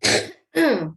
Hum.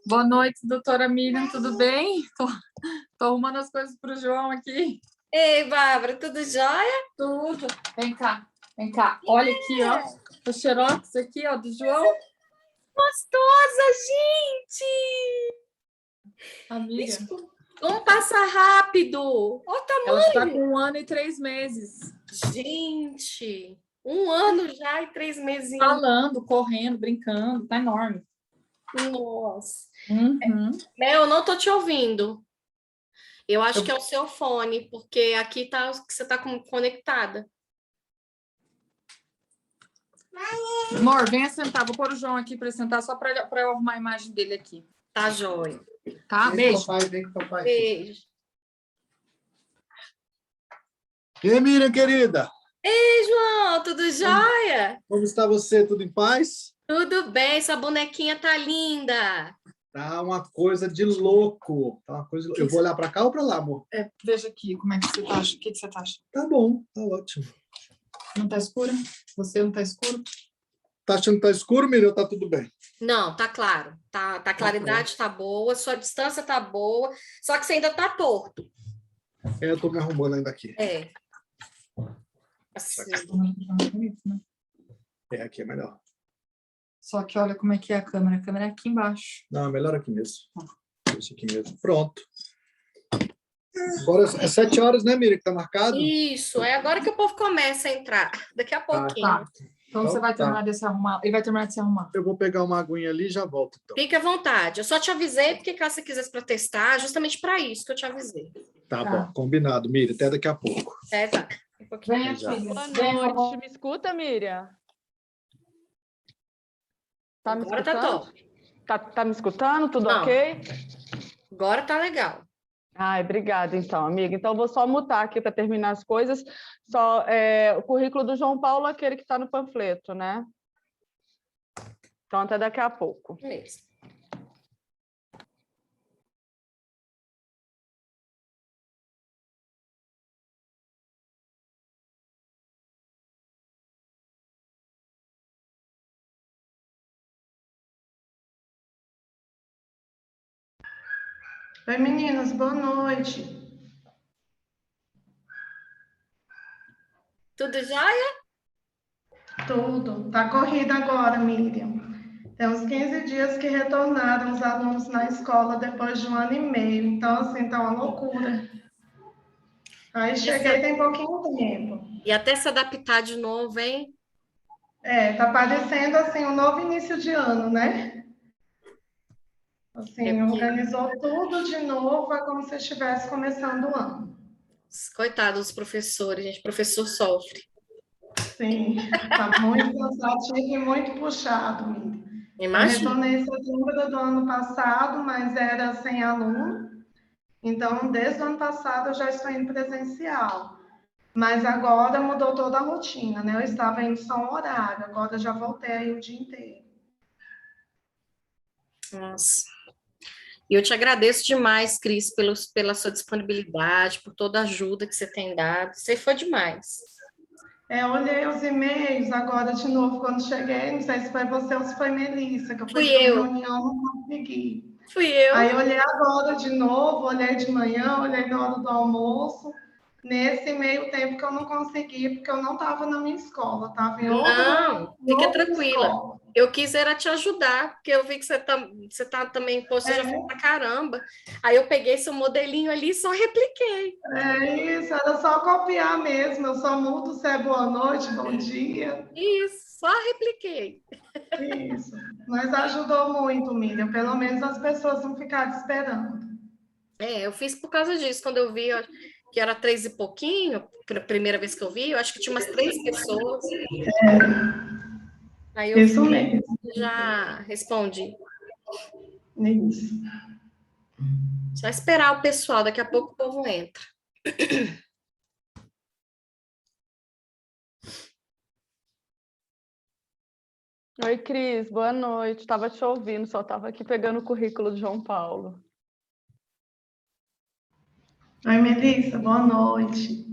Boa noite, doutora Miriam, tudo bem? Tô arrumando as coisas para o João aqui. Ei, Bárbara, tudo jóia? Tudo. Vem cá, vem cá. Olha aqui, ó. O xerox aqui, ó, do João. Gostosa, gente! Amiga. Como passa rápido! Olha o tamanho! Ela está com 1 ano e 3 meses. Gente, 1 ano já e 3 meses. Falando, correndo, brincando, tá enorme. Nossa. Uhum. Mel, eu não tô te ouvindo. Eu acho que é o seu fone, porque aqui tá que você tá conectada. Amor, venha sentar. Vou pôr o João aqui para sentar só para eu arrumar a imagem dele aqui. Tá joia. Tá? Beijo. Vem com o papai. Beijo. E aí, Miriam, querida? Ei, João, tudo jóia? Como está você? Tudo em paz? Tudo bem, sua bonequinha tá linda. Tá uma coisa de louco. Tá uma coisa... Eu vou olhar para cá ou para lá, amor? Veja aqui como é que você tá. O que você tá achando? Tá bom, tá ótimo. Não tá escuro? Você não tá escuro? Tá achando que tá escuro, Miriam, ou tá tudo bem? Não, tá claro. A claridade tá boa, sua distância tá boa, só que você ainda tá torto. Eu tô me arrumando ainda aqui. É. Assim. Aqui é melhor. Só que olha como é que é a câmera. A câmera é aqui embaixo. Não, é melhor aqui mesmo. Deixa aqui mesmo. Pronto. Agora é 7 horas, né, Miriam, que tá marcado? Isso, é agora que o povo começa a entrar. Daqui a pouquinho. Tá. Então você vai tá. terminar de se arrumar. Ele vai terminar de se arrumar. Eu vou pegar uma aguinha ali e já volto, então. Fique à vontade. Eu só te avisei porque caso você quisesse para testar, justamente para isso que eu te avisei. Tá Tá. bom, combinado, Miriam. Até daqui a pouco. É, tá. Um pouquinho. Venha, Já. filha. Boa Venha, noite. amor. Me escuta, Miriam? Tá me Agora tá escutando? top. Tá me escutando? Tudo Não. ok? Agora tá legal. Ai, obrigada, então, amiga. Então, eu vou só mutar aqui para terminar as coisas. O currículo do João Paulo é aquele que está no panfleto, né? Então, até daqui a pouco. Mesmo. Oi, meninas, boa noite. Tudo jóia? Tudo. Tá corrida agora, Miriam. Tem uns 15 dias que retornaram os alunos na escola depois de 1 ano e meio. Então, assim, tá uma loucura. Aí cheguei tem pouquinho tempo. E até se adaptar de novo, hein? Tá parecendo, assim, um novo início de ano, né? Assim, organizou tudo de novo, é como se estivesse começando o ano. Coitado dos professores, gente. Professor sofre. Sim, tá muito cansativo e muito puxado, Miriam. Eu Imagina. retornei em setembro do ano passado, mas era sem aluno. Então, desde o ano passado, eu já estou indo presencial. Mas agora mudou toda a rotina, né? Eu estava indo só um horário, agora eu já voltei aí o dia inteiro. Nossa. E eu te agradeço demais, Cris, pela sua disponibilidade, por toda a ajuda que você tem dado. Você foi demais. Eu olhei os e-mails agora de novo quando cheguei, não sei se foi você ou se foi Melissa, que eu fui Fui para eu. reunião, não consegui. Fui eu. Aí eu olhei agora de novo, olhei de manhã, olhei na hora do almoço, nesse meio tempo que eu não consegui, porque eu não estava na minha escola, estava em Não, fica outra tranquila. escola. Eu quis era te ajudar, porque eu vi que você tá também, pô, você já fez pra caramba. Aí eu peguei seu modelinho ali e só repliquei. É isso, era só copiar mesmo, eu só mudo se é boa noite, bom dia. Isso, só repliquei. Isso, mas ajudou muito, Miriam, pelo menos as pessoas não ficaram esperando. Eu fiz por causa disso, quando eu vi que era 3 e pouquinho, primeira vez que eu vi, eu acho que tinha umas 3 pessoas. Aí eu Isso vi, mesmo, já respondi. isso. Só esperar o pessoal, daqui a pouco o povo entra. Oi, Cris, boa noite. Estava te ouvindo, só estava aqui pegando o currículo do João Paulo. Oi, Melissa, boa noite.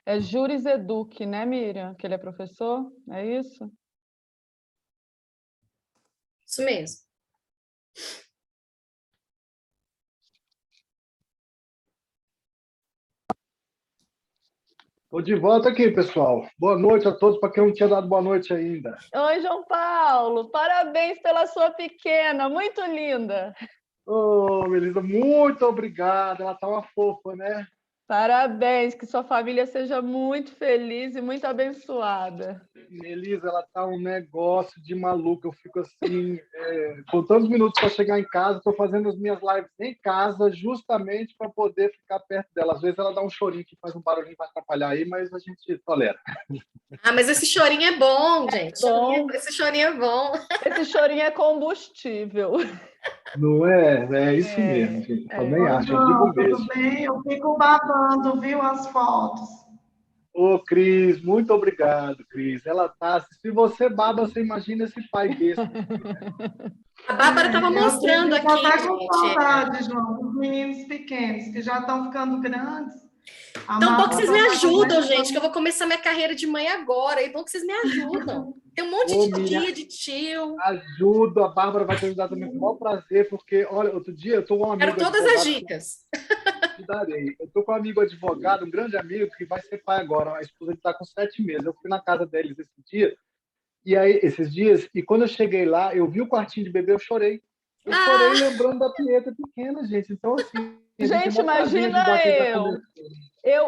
É Juris Eduque, né, Miriam? Que ele é professor? É isso? Isso mesmo. Tô de volta aqui, pessoal. Boa noite a todos, para quem não tinha dado boa noite ainda. Oi, João Paulo, parabéns pela sua pequena, muito linda. Ô, Melissa, muito obrigado. Ela tá uma fofa, né? Parabéns, que sua família seja muito feliz e muito abençoada. Melissa, ela tá um negócio de maluco. Eu fico assim, contando os minutos para chegar em casa. Estou fazendo as minhas lives em casa, justamente para poder ficar perto dela. Às vezes ela dá um chorinho que faz um barulhinho para atrapalhar aí, mas a gente tolera. Ah, mas esse chorinho é bom, gente. Bom. Esse chorinho é bom. Esse chorinho é combustível. Não é? É isso mesmo, gente. Também Oi, acho. Eu João, digo tudo mesmo. bem? Eu fico babando, viu, as fotos. Ô, Cris, muito obrigado, Cris. Ela tá. Se você baba, você imagina esse pai besta. A Bárbara estava Eu mostrando fico aqui, até com gente. saudade, João, dos meninos pequenos, que já estão ficando grandes. A Então, bom que Marta vocês me só tá com ajudam, 10 gente, que eu anos. vou começar minha carreira de mãe agora. É bom que vocês me ajudam. Tem um monte Ô, de Miriam, tia, de tio. ajuda. A Bárbara vai te ajudar também com o maior prazer, porque, olha, outro dia eu tô com um Quero amigo todas as advogado dicas. que te darei. Eu tô com um amigo advogado, um grande amigo, que vai ser pai agora. A esposa dele tá com 7 meses. Eu fui na casa deles esses dias, e quando eu cheguei lá, eu vi o quartinho de bebê, eu chorei. Eu chorei Ah, lembrando da Pietra pequena, gente. Então, assim, a gente é Gente, mó prazer em imagina ajudar quem tá eu. começando.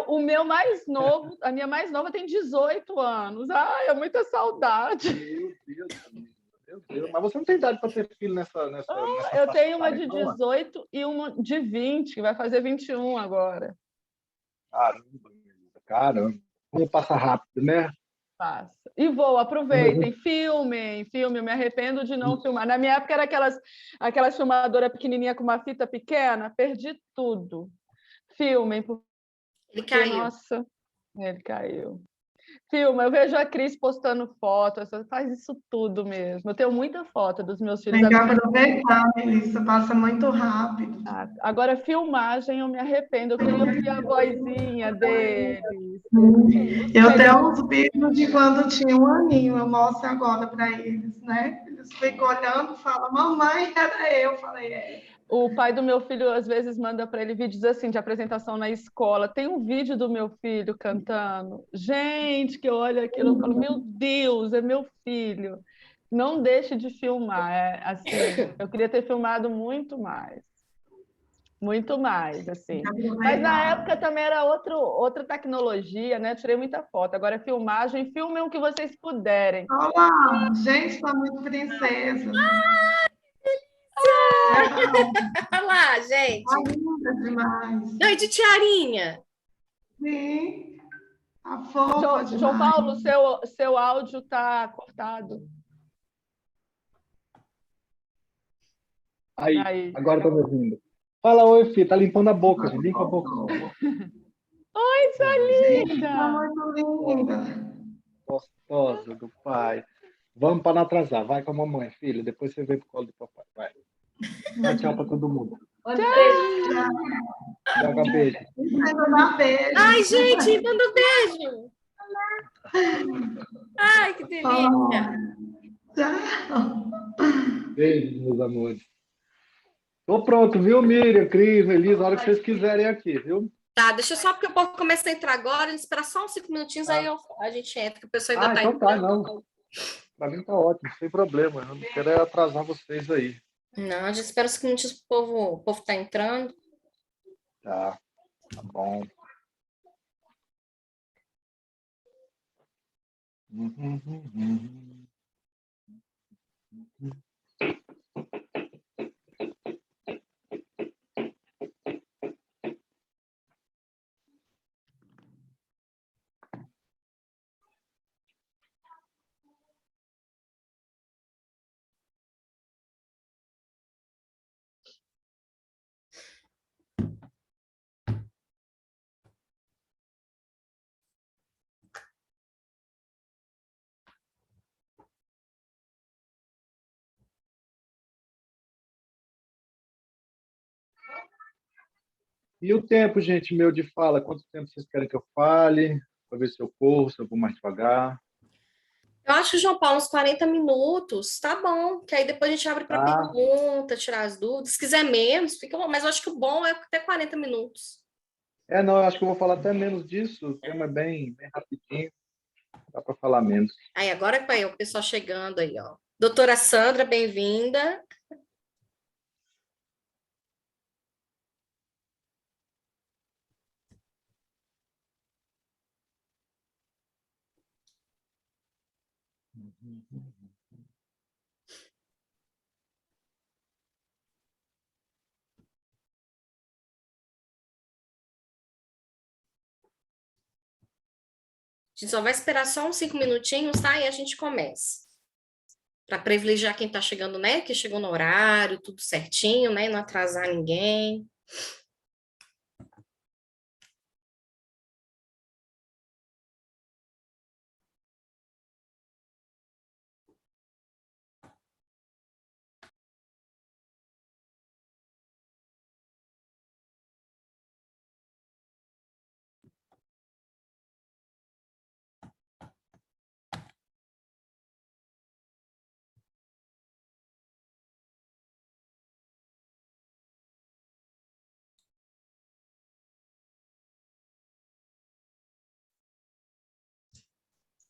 O meu mais novo, a minha mais nova tem 18 anos. Ai, é muita saudade. Meu Deus, amigo. Meu Deus. Mas você não tem idade para ter filho nessa Eu faixa tenho uma etária, de não? 18 e uma de 20, que vai fazer 21 agora. Caramba, caramba. Como passa rápido, né? Passa. E vou, aproveitem, filmem, filmem. Eu me arrependo de não filmar. Na minha época era aquelas filmadoras pequenininha com uma fita pequena, perdi tudo. Filmem, ele porque, caiu. nossa, ele caiu. Filma, eu vejo a Cris postando fotos, faz isso tudo mesmo. Eu tenho muita foto dos meus filhos. Tem que aproveitar, Melissa, passa muito rápido. Agora, filmagem, eu me arrependo. Eu queria ouvir a vozinha deles. Eu tenho uns vídeos de quando tinha um aninho, eu mostro agora para eles, né? Eles ficam olhando e falam, mamãe, era eu. Falei, é. O pai do meu filho, às vezes, manda para ele vídeos assim de apresentação na escola. Tem um vídeo do meu filho cantando. Gente, que eu olho aquilo e falo, meu Deus, é meu filho. Não deixe de filmar. É, assim, eu queria ter filmado muito mais. Muito mais, assim. Mas na época também era outra tecnologia, né? Tirei muita foto. Agora, filmagem, filmem o que vocês puderem. Olha lá, gente, tá muito princesa. Olha lá, gente. Tá linda demais. Não, e de tiarinha? Sim, tá fofa João demais. Paulo, seu áudio está cortado. Aí, Aí. agora tô me ouvindo. Fala, oi, filho. Tá limpando a boca, gente. Limpa a boca. Oi, sua Gente, tá linda! muito linda. Gostosa do pai. Vamos para não atrasar. Vai com a mamãe, filho. Depois você vem pro colo do papai. Vai. Dá tchau para todo mundo. Joga beijo. Vai mandar beijo. Ai, gente, manda beijo. Ai, que delícia. Tchau. Beijo, meus amores. Tô pronto, viu, Miriam, Cris, Elisa? A hora que vocês quiserem aqui, viu? Tá, deixa eu só, porque o povo começa a entrar agora, a gente espera só uns 5 minutinhos, aí a gente entra, que o pessoal ainda tá Então tá, entrando. não. Pra mim tá ótimo, sem problema. Eu não quero é atrasar vocês aí. Não, a gente espera uns 5 minutinhos, o povo tá entrando. Tá bom. E o tempo, gente, meu de fala? Quanto tempo vocês querem que eu fale? Para ver se eu corro, se eu vou mais devagar. Eu acho, João Paulo, uns 40 minutos, tá bom, que aí depois a gente abre para Tá. pergunta, tirar as dúvidas. Se quiser menos, fica bom, mas eu acho que o bom é até 40 minutos. Não, eu acho que eu vou falar até menos disso. O tema é bem rapidinho, dá para falar menos. Aí, agora é o pessoal chegando aí, ó. Doutora Sandra, bem-vinda. A gente só vai esperar só uns 5 minutinhos, tá? E a gente começa. Para privilegiar quem está chegando, né? Que chegou no horário, tudo certinho, né? Não atrasar ninguém.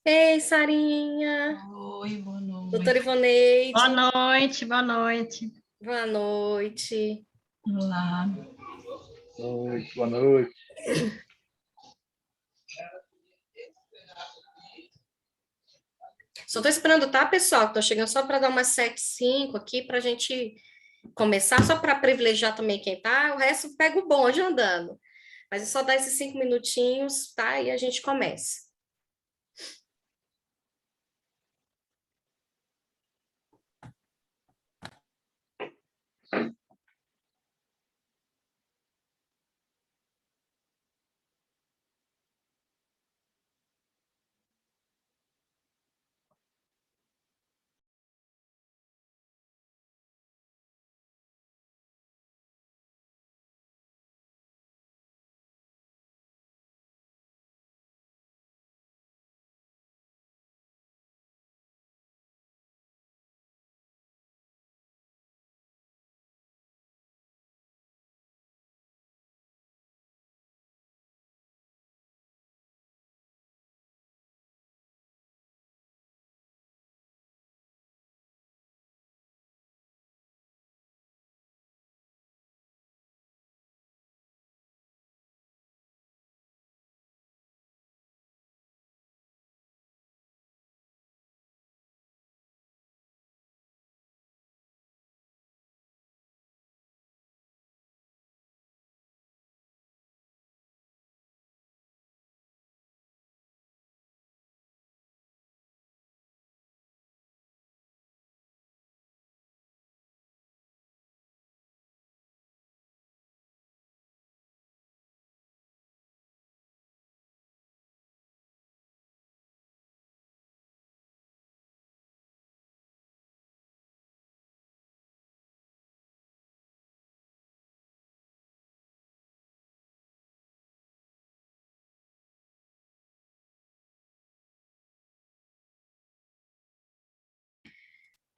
Ei, Sarinha. Oi, boa noite. Doutora Ivoneide. Boa noite, boa noite. Boa noite. Olá. Oi, boa noite. Só estou esperando, tá, pessoal? Estou chegando só para dar umas 7h05 aqui para a gente começar, só para privilegiar também quem tá. O resto pega o bonde andando. Mas é só dar esses 5 minutinhos, tá? E a gente começa.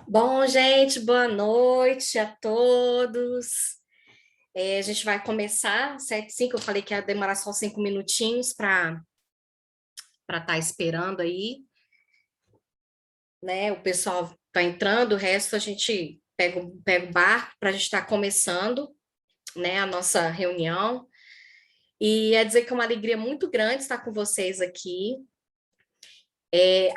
Bom, gente, boa noite a todos. A gente vai começar 7h05. Eu falei que ia demorar só 5 minutinhos para estar esperando aí, né? O pessoal está entrando, o resto a gente pega o barco para a gente estar começando, né? A nossa reunião. E é dizer que é uma alegria muito grande estar com vocês aqui.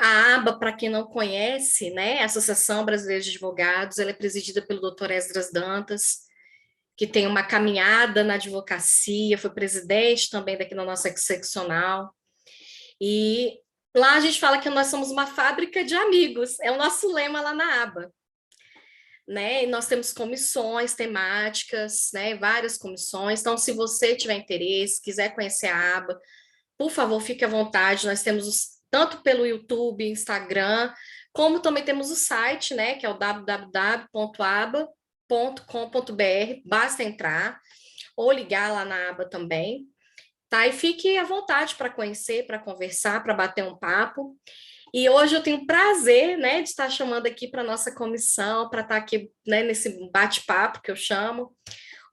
A ABA, para quem não conhece, né? A Associação Brasileira de Advogados, ela é presidida pelo Dr. Esdras Dantas, que tem uma caminhada na advocacia, foi presidente também daqui na nossa seccional. E lá a gente fala que nós somos uma fábrica de amigos, é o nosso lema lá na aba. Né? E nós temos comissões temáticas, né? Várias comissões. Então, se você tiver interesse, quiser conhecer a aba, por favor, fique à vontade. Nós temos tanto pelo YouTube, Instagram, como também temos o site, né? Que é o www.aba.com.br. Basta entrar ou ligar lá na aba também. Tá? E fique à vontade para conhecer, para conversar, para bater um papo. E hoje eu tenho o prazer, né, de estar chamando aqui para a nossa comissão, para estar aqui, né, nesse bate-papo que eu chamo,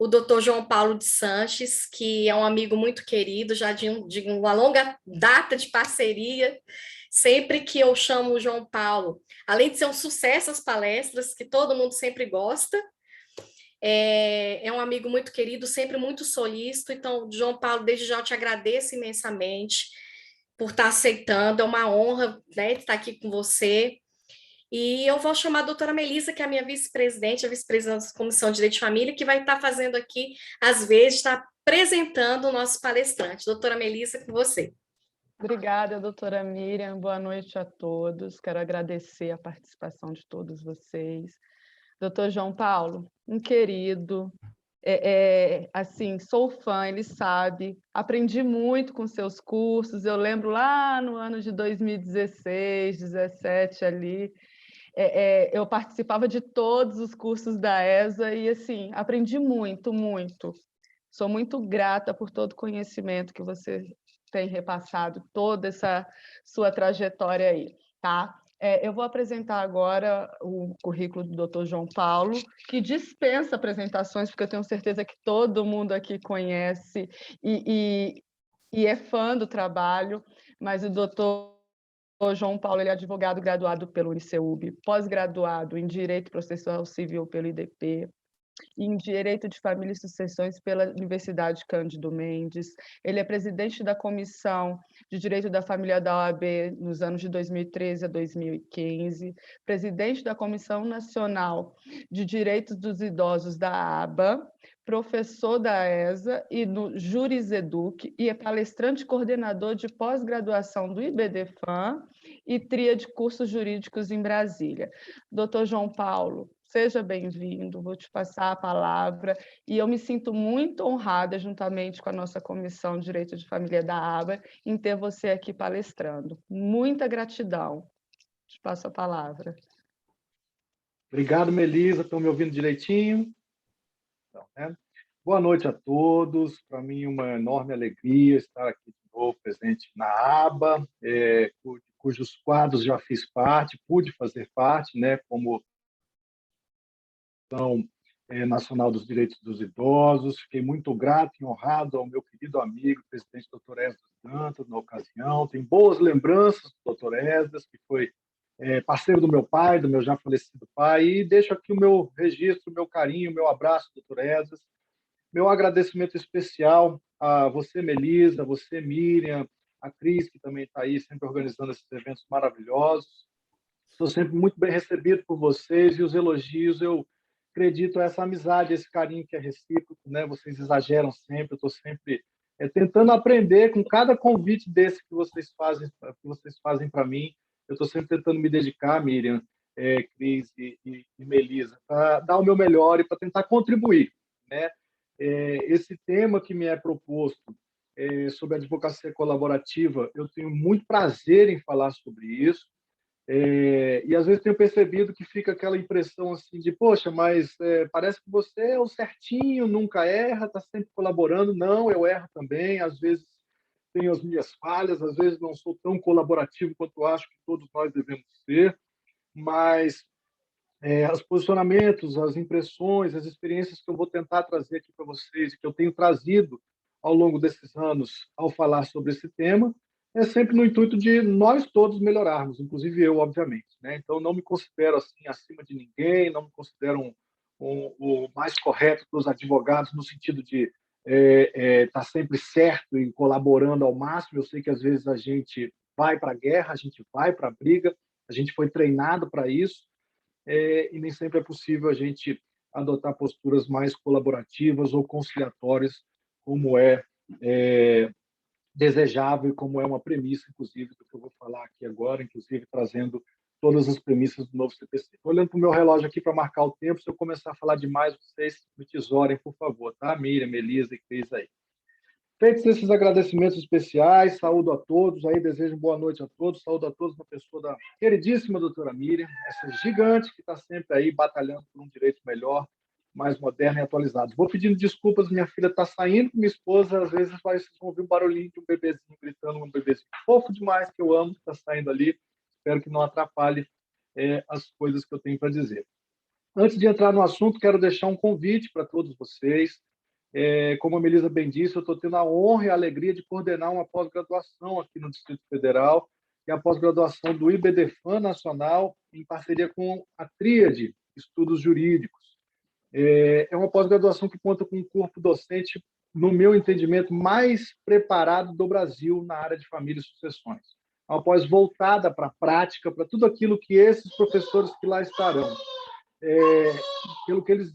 o doutor João Paulo de Sanches, que é um amigo muito querido, já de uma longa data de parceria. Sempre que eu chamo o João Paulo, além de ser um sucesso as palestras, que todo mundo sempre gosta, é um amigo muito querido, sempre muito solícito. Então, João Paulo, desde já eu te agradeço imensamente por estar aceitando, é uma honra, né, estar aqui com você. E eu vou chamar a doutora Melissa, que é a minha vice-presidente, a vice-presidente da Comissão de Direito de Família, que vai estar fazendo aqui, às vezes, está apresentando o nosso palestrante. Doutora Melissa, com você. Obrigada, doutora Miriam. Boa noite a todos. Quero agradecer a participação de todos vocês. Doutor João Paulo, um querido, assim, sou fã, ele sabe, aprendi muito com seus cursos, eu lembro lá no ano de 2016, 17 ali, eu participava de todos os cursos da ESA e, assim, aprendi muito, muito. Sou muito grata por todo o conhecimento que você tem repassado, toda essa sua trajetória aí, tá? Eu vou apresentar agora o currículo do Dr. João Paulo, que dispensa apresentações, porque eu tenho certeza que todo mundo aqui conhece e é fã do trabalho, mas o Dr. João Paulo ele é advogado graduado pelo UniCeub, pós-graduado em Direito Processual Civil pelo IDP, em Direito de Família e Sucessões pela Universidade Cândido Mendes. Ele é presidente da Comissão de Direito da Família da OAB nos anos de 2013 a 2015, presidente da Comissão Nacional de Direitos dos Idosos da ABA, professor da ESA e do Juriseduc, e é palestrante coordenador de pós-graduação do IBDFAM e tria de cursos jurídicos em Brasília. Doutor João Paulo, seja bem-vindo, vou te passar a palavra, e eu me sinto muito honrada, juntamente com a nossa Comissão de Direito de Família da ABA, em ter você aqui palestrando. Muita gratidão. Te passo a palavra. Obrigado, Melissa. Estão me ouvindo direitinho? Então, né? Boa noite a todos. Para mim, uma enorme alegria estar aqui de novo, presente na ABA, cujos quadros já fiz parte, pude fazer parte, né, como Nacional dos Direitos dos Idosos. Fiquei muito grato e honrado ao meu querido amigo, presidente Dr. Esdras Dantas, na ocasião. Tenho boas lembranças do Dr. Esdras, que foi parceiro do meu pai, do meu já falecido pai, e deixo aqui o meu registro, o meu carinho, o meu abraço, Dr. Esdras. Meu agradecimento especial a você, Melissa, a você, Miriam, a Cris, que também está aí sempre organizando esses eventos maravilhosos. Sou sempre muito bem recebido por vocês, e os elogios eu acredito essa amizade, esse carinho que é recíproco, né? Vocês exageram sempre, eu estou sempre tentando aprender com cada convite desse que vocês fazem para mim. Eu estou sempre tentando me dedicar, Miriam, Cris e Melissa, para dar o meu melhor e para tentar contribuir, né? Esse tema que me é proposto sobre a advocacia colaborativa, eu tenho muito prazer em falar sobre isso. E às vezes tenho percebido que fica aquela impressão assim de, poxa, mas parece que você é o certinho, nunca erra, está sempre colaborando. Não, eu erro também, às vezes tenho as minhas falhas, às vezes não sou tão colaborativo quanto acho que todos nós devemos ser, mas os posicionamentos, as impressões, as experiências que eu vou tentar trazer aqui para vocês, que eu tenho trazido ao longo desses anos ao falar sobre esse tema, é sempre no intuito de nós todos melhorarmos, inclusive eu, obviamente, né? Então, não me considero assim acima de ninguém, não me considero o mais correto dos advogados no sentido de estar sempre certo e colaborando ao máximo. Eu sei que às vezes a gente vai para a guerra, a gente vai para a briga, a gente foi treinado para isso, e nem sempre é possível a gente adotar posturas mais colaborativas ou conciliatórias, como desejável e como é uma premissa, inclusive, do que eu vou falar aqui agora, inclusive trazendo todas as premissas do novo CPC. Estou olhando para o meu relógio aqui para marcar o tempo. Se eu começar a falar demais, vocês me tesorem, por favor, tá? Miriam, Melissa e Cris aí. Feitos esses agradecimentos especiais, saúdo a todos, aí desejo boa noite a todos, saúdo a todos na pessoa da queridíssima doutora Miriam, essa gigante que está sempre aí batalhando por um direito melhor, mais moderno e atualizado. Vou pedindo desculpas, minha filha está saindo com minha esposa, às vezes vocês vão ouvir um barulhinho de um bebezinho gritando, um bebezinho fofo demais, que eu amo, que está saindo ali, espero que não atrapalhe as coisas que eu tenho para dizer. Antes de entrar no assunto, quero deixar um convite para todos vocês. Como a Melisa bem disse, eu estou tendo a honra e a alegria de coordenar uma pós-graduação aqui no Distrito Federal, que é a pós-graduação do IBDFAN Nacional, em parceria com a Tríade Estudos Jurídicos. É uma pós-graduação que conta com um corpo docente, no meu entendimento, mais preparado do Brasil na área de família e sucessões. É uma pós voltada para a prática, para tudo aquilo que esses professores que lá estarão, pelo que eles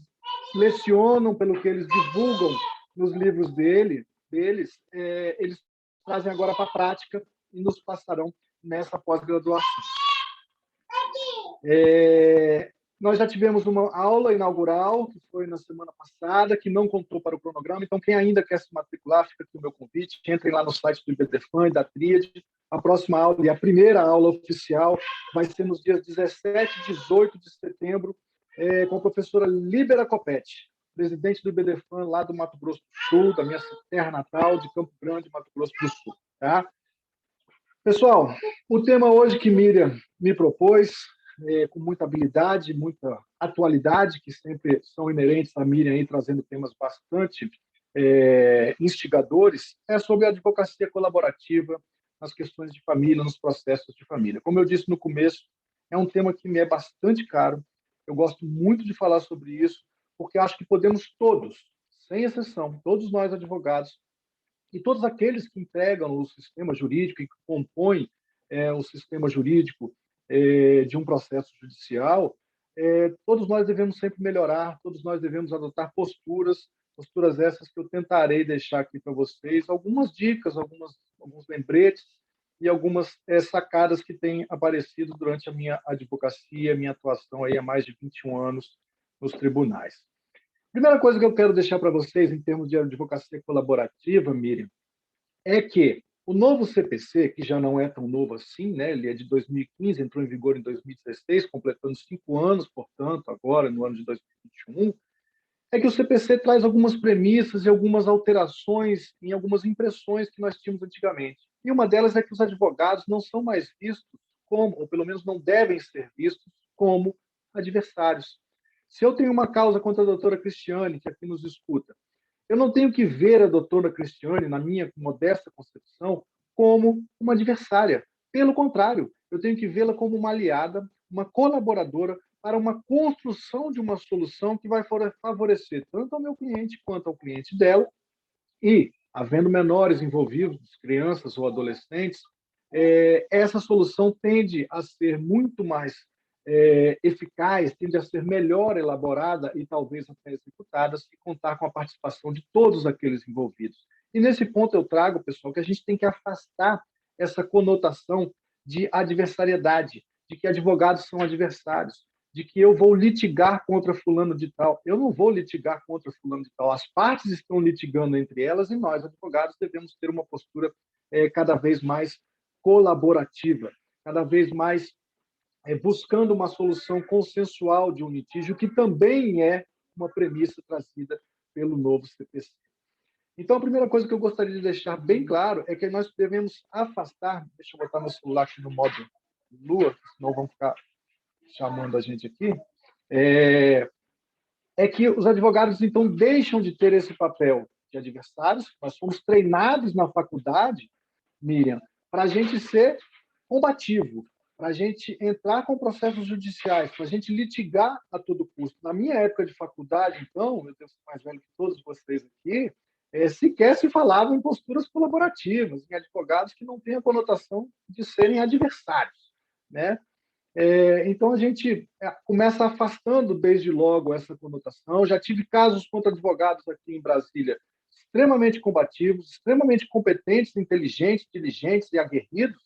lecionam, pelo que eles divulgam nos livros deles, eles trazem agora para a prática e nos passarão nessa pós-graduação. Nós já tivemos uma aula inaugural, que foi na semana passada, que não contou para o cronograma, então quem ainda quer se matricular, fica aqui o meu convite, entrem lá no site do IBDFAN e da Tríade. A próxima aula, e a primeira aula oficial, vai ser nos dias 17 e 18 de setembro, com a professora Líbera Copete, presidente do IBDFAN lá do Mato Grosso do Sul, da minha terra natal, de Campo Grande, Mato Grosso do Sul. Tá? Pessoal, o tema hoje que Miriam me propôs, com muita habilidade, muita atualidade, que sempre são inerentes a Miriam, aí, trazendo temas bastante instigadores, é sobre a advocacia colaborativa nas questões de família, nos processos de família. Como eu disse no começo, é um tema que me é bastante caro, eu gosto muito de falar sobre isso, porque acho que podemos todos, sem exceção, todos nós advogados, e todos aqueles que entregam o sistema jurídico e que compõem o sistema jurídico de um processo judicial, todos nós devemos sempre melhorar, todos nós devemos adotar posturas essas que eu tentarei deixar aqui para vocês, algumas dicas, alguns lembretes e algumas sacadas que têm aparecido durante a minha advocacia, minha atuação aí há mais de 21 anos nos tribunais. Primeira coisa que eu quero deixar para vocês em termos de advocacia colaborativa, Miriam, é que o novo CPC, que já não é tão novo assim, né? Ele é de 2015, entrou em vigor em 2016, completando 5 anos, portanto, agora, no ano de 2021, é que o CPC traz algumas premissas e algumas alterações em algumas impressões que nós tínhamos antigamente. E uma delas é que os advogados não são mais vistos como, ou pelo menos não devem ser vistos como adversários. Se eu tenho uma causa contra a doutora Cristiane, que aqui nos escuta, eu não tenho que ver a doutora Cristiane, na minha modesta concepção, como uma adversária. Pelo contrário, eu tenho que vê-la como uma aliada, uma colaboradora para uma construção de uma solução que vai favorecer tanto ao meu cliente quanto ao cliente dela. E, havendo menores envolvidos, crianças ou adolescentes, essa solução tende a ser muito mais eficaz, tende a ser melhor elaborada e talvez até executada se contar com a participação de todos aqueles envolvidos. E nesse ponto eu trago, pessoal, que a gente tem que afastar essa conotação de adversariedade, de que advogados são adversários, de que eu vou litigar contra fulano de tal. Eu não vou litigar contra fulano de tal. As partes estão litigando entre elas e nós, advogados, devemos ter uma postura cada vez mais colaborativa, cada vez mais buscando uma solução consensual de um litígio, que também é uma premissa trazida pelo novo CPC. Então, a primeira coisa que eu gostaria de deixar bem claro é que nós devemos afastar, deixa eu botar meu celular aqui no modo lua, senão vão ficar chamando a gente aqui, é que os advogados, então, deixam de ter esse papel de adversários. Nós fomos treinados na faculdade, Miriam, para a gente ser combativo, para a gente entrar com processos judiciais, para a gente litigar a todo custo. Na minha época de faculdade, então, eu tenho mais velho que todos vocês aqui, sequer se falava em posturas colaborativas, em advogados que não têm a conotação de serem adversários, né? Então, a gente começa afastando desde logo essa conotação. Já tive casos contra advogados aqui em Brasília extremamente combativos, extremamente competentes, inteligentes, diligentes e aguerridos,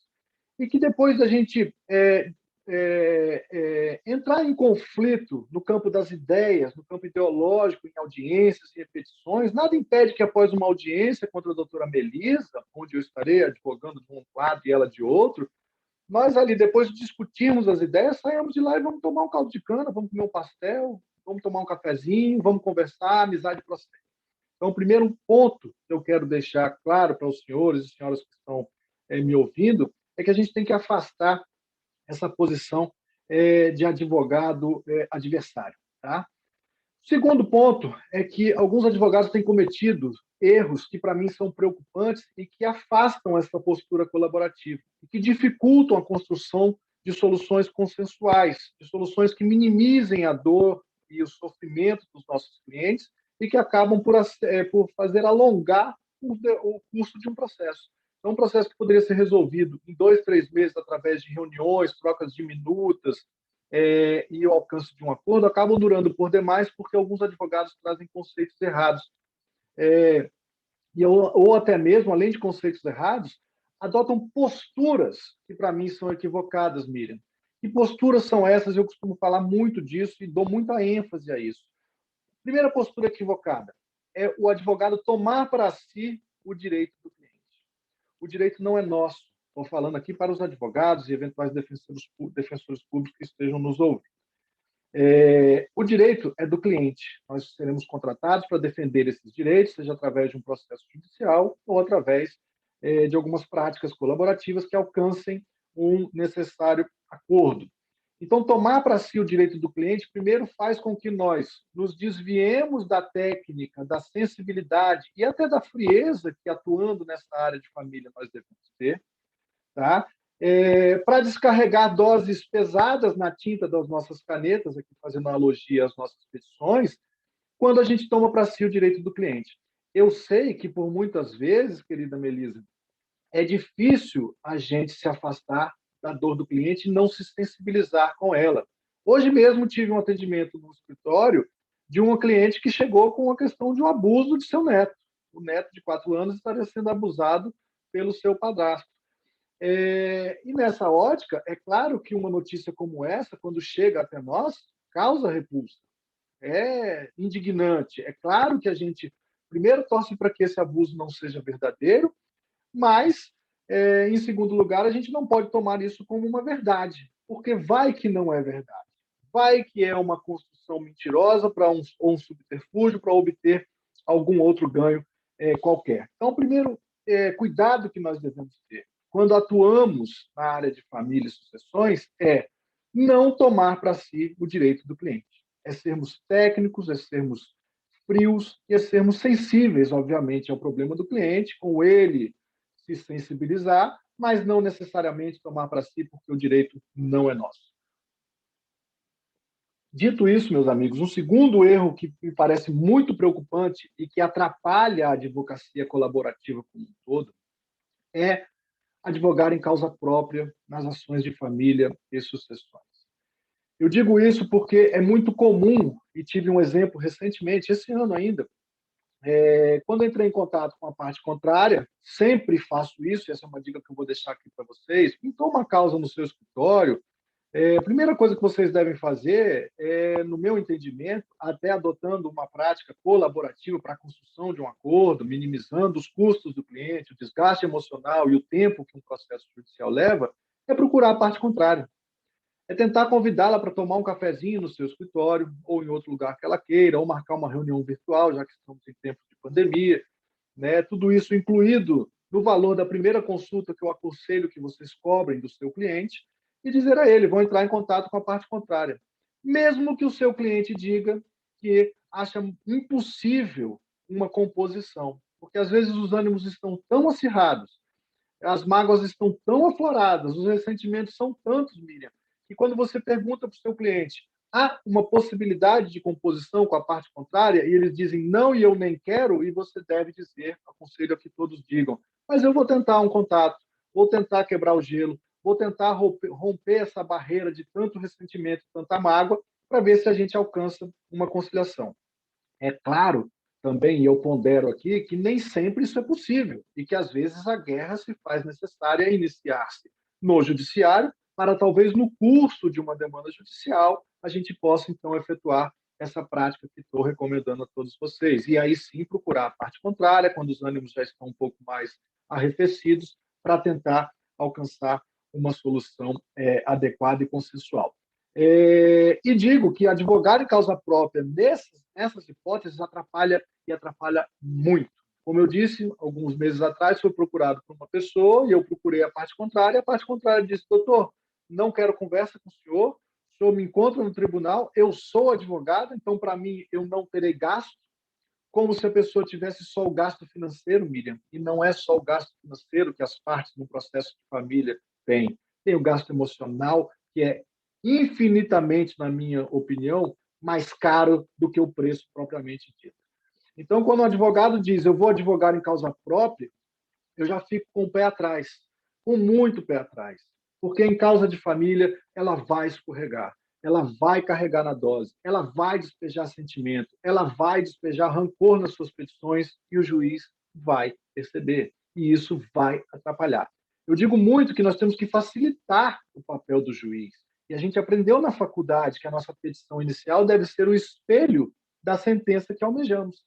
e que depois da gente entrar em conflito no campo das ideias, no campo ideológico, em audiências e repetições, nada impede que após uma audiência contra a doutora Melisa, onde eu estarei advogando de um lado e ela de outro, nós ali, depois de discutirmos as ideias, saímos de lá e vamos tomar um caldo de cana, vamos comer um pastel, vamos tomar um cafezinho, vamos conversar, amizade prossegue. Então, o primeiro ponto que eu quero deixar claro para os senhores e senhoras que estão me ouvindo é que a gente tem que afastar essa posição de advogado adversário. Tá? Segundo ponto é que alguns advogados têm cometido erros que, para mim, são preocupantes e que afastam essa postura colaborativa, e que dificultam a construção de soluções consensuais, de soluções que minimizem a dor e o sofrimento dos nossos clientes e que acabam por fazer alongar o curso de um processo. Então, um processo que poderia ser resolvido em 2, 3 meses através de reuniões, trocas de minutas, e o alcance de um acordo, acabam durando por demais porque alguns advogados trazem conceitos errados. Ou até mesmo, além de conceitos errados, adotam posturas que, para mim, são equivocadas, Miriam. Que posturas são essas? Eu costumo falar muito disso e dou muita ênfase a isso. Primeira postura equivocada é o advogado tomar para si o direito do cliente. O direito não é nosso. Estou falando aqui para os advogados e eventuais defensores públicos que estejam nos ouvindo. O direito é do cliente. Nós seremos contratados para defender esses direitos, seja através de um processo judicial ou através de algumas práticas colaborativas que alcancem um necessário acordo. Então, tomar para si o direito do cliente, primeiro, faz com que nós nos desviemos da técnica, da sensibilidade e até da frieza que, atuando nessa área de família, nós devemos ter, tá? Para descarregar doses pesadas na tinta das nossas canetas, aqui fazendo analogia às nossas petições, quando a gente toma para si o direito do cliente. Eu sei que, por muitas vezes, querida Melisa, é difícil a gente se afastar da dor do cliente e não se sensibilizar com ela. Hoje mesmo tive um atendimento no escritório de uma cliente que chegou com a questão de um abuso de seu neto. O neto de 4 anos estaria sendo abusado pelo seu padrasto. E nessa ótica, é claro que uma notícia como essa, quando chega até nós, causa repulsa. É indignante. É claro que a gente primeiro torce para que esse abuso não seja verdadeiro, mas, em segundo lugar, a gente não pode tomar isso como uma verdade, porque vai que não é verdade. Vai que é uma construção mentirosa ou um subterfúgio para obter algum outro ganho qualquer. Então, o primeiro cuidado que nós devemos ter quando atuamos na área de família e sucessões é não tomar para si o direito do cliente. É sermos técnicos, é sermos frios e é sermos sensíveis, obviamente, ao problema do cliente, com ele se sensibilizar, mas não necessariamente tomar para si, porque o direito não é nosso. Dito isso, meus amigos, um segundo erro que me parece muito preocupante e que atrapalha a advocacia colaborativa como um todo é advogar em causa própria nas ações de família e sucessões. Eu digo isso porque é muito comum, e tive um exemplo recentemente, esse ano ainda, quando entrei em contato com a parte contrária, sempre faço isso, essa é uma dica que eu vou deixar aqui para vocês, pintou uma causa no seu escritório, a primeira coisa que vocês devem fazer no meu entendimento, até adotando uma prática colaborativa para a construção de um acordo, minimizando os custos do cliente, o desgaste emocional e o tempo que um processo judicial leva, é procurar a parte contrária. É tentar convidá-la para tomar um cafezinho no seu escritório ou em outro lugar que ela queira, ou marcar uma reunião virtual, já que estamos em tempo de pandemia, né? Tudo isso incluído no valor da primeira consulta que eu aconselho que vocês cobrem do seu cliente, e dizer a ele, vão entrar em contato com a parte contrária. Mesmo que o seu cliente diga que acha impossível uma composição, porque às vezes os ânimos estão tão acirrados, as mágoas estão tão afloradas, os ressentimentos são tantos, Miriam, que quando você pergunta para o seu cliente, há uma possibilidade de composição com a parte contrária, e eles dizem não e eu nem quero, e você deve dizer, aconselho a que todos digam, mas eu vou tentar um contato, vou tentar quebrar o gelo, vou tentar romper essa barreira de tanto ressentimento, tanta mágoa, para ver se a gente alcança uma conciliação. É claro, também, e eu pondero aqui, que nem sempre isso é possível, e que às vezes a guerra se faz necessária iniciar-se no judiciário, para talvez no curso de uma demanda judicial, a gente possa, então, efetuar essa prática que estou recomendando a todos vocês. E aí sim procurar a parte contrária, quando os ânimos já estão um pouco mais arrefecidos, para tentar alcançar uma solução adequada e consensual. E digo que advogar em causa própria nessas hipóteses atrapalha muito. Como eu disse, alguns meses atrás, foi procurado por uma pessoa e eu procurei a parte contrária disse, doutor, não quero conversa com o o senhor me encontra no tribunal, eu sou advogado, então, para mim, eu não terei gasto, como se a pessoa tivesse só o gasto financeiro, Miriam, e não é só o gasto financeiro que as partes no processo de família têm. Tem o gasto emocional, que é infinitamente, na minha opinião, mais caro do que o preço propriamente dito. Então, quando o advogado diz eu vou advogar em causa própria, eu já fico com o pé atrás, com muito pé atrás, porque em causa de família ela vai escorregar, ela vai carregar na dose, ela vai despejar sentimento, ela vai despejar rancor nas suas petições e o juiz vai perceber, e isso vai atrapalhar. Eu digo muito que nós temos que facilitar o papel do juiz, e a gente aprendeu na faculdade que a nossa petição inicial deve ser o espelho da sentença que almejamos.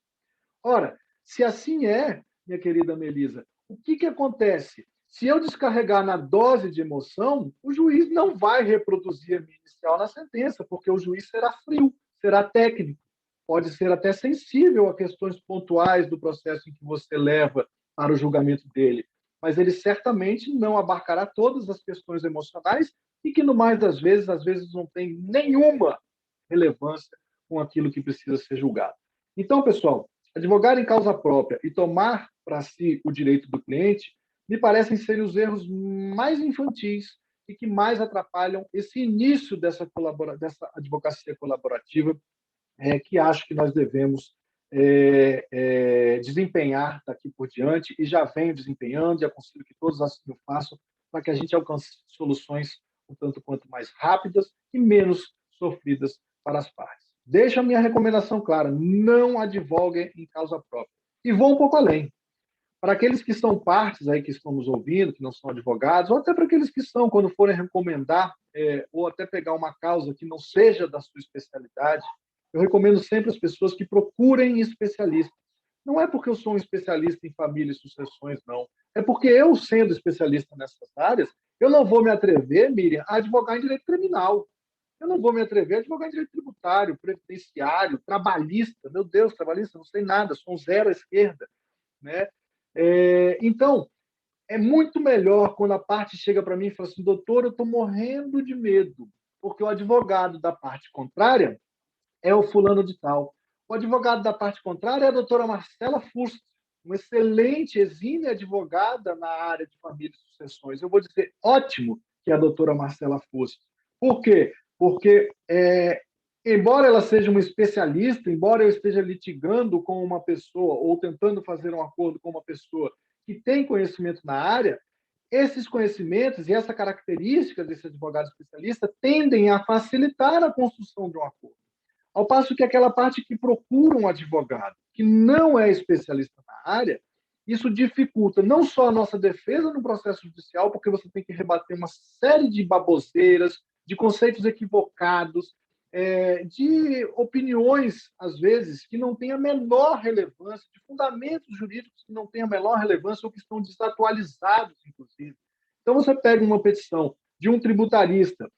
Ora, se assim é, minha querida Melisa, o que acontece? Se eu descarregar na dose de emoção, o juiz não vai reproduzir a minha inicial na sentença, porque o juiz será frio, será técnico, pode ser até sensível a questões pontuais do processo em que você leva para o julgamento dele, mas ele certamente não abarcará todas as questões emocionais e que, no mais das vezes, às vezes não tem nenhuma relevância com aquilo que precisa ser julgado. Então, pessoal, advogar em causa própria e tomar para si o direito do cliente me parecem ser os erros mais infantis e que mais atrapalham esse início dessa advocacia colaborativa que acho que nós devemos desempenhar daqui por diante e já venho desempenhando e aconselho que todos assim o façam para que a gente alcance soluções um tanto quanto mais rápidas e menos sofridas para as partes. Deixa a minha recomendação clara, não advoguem em causa própria. E vou um pouco além. Para aqueles que são partes aí que estão nos ouvindo, que não são advogados, ou até para aqueles que são, quando forem recomendar, ou até pegar uma causa que não seja da sua especialidade, eu recomendo sempre às pessoas que procurem especialistas. Não é porque eu sou um especialista em família e sucessões, não. É porque eu, sendo especialista nessas áreas, eu não vou me atrever, Miriam, a advogar em direito criminal. Eu não vou me atrever a advogar em direito tributário, previdenciário, trabalhista. Meu Deus, trabalhista, não sei nada, sou um zero à esquerda. Né? Então, é muito melhor quando a parte chega para mim e fala assim, doutor, eu estou morrendo de medo, porque o advogado da parte contrária é o fulano de tal. O advogado da parte contrária é a doutora Marcela Fuster, uma excelente, exímia advogada na área de família e sucessões. Eu vou dizer, ótimo que é a doutora Marcela Fuster. Por quê? Porque, embora ela seja uma especialista, embora eu esteja litigando com uma pessoa ou tentando fazer um acordo com uma pessoa que tem conhecimento na área, esses conhecimentos e essa característica desse advogado especialista tendem a facilitar a construção de um acordo. Ao passo que aquela parte que procura um advogado que não é especialista na área, isso dificulta não só a nossa defesa no processo judicial, porque você tem que rebater uma série de baboseiras, de conceitos equivocados, de opiniões, às vezes, que não têm a menor relevância, de fundamentos jurídicos que não têm a menor relevância ou que estão desatualizados, inclusive. Então, você pega uma petição de um tributarista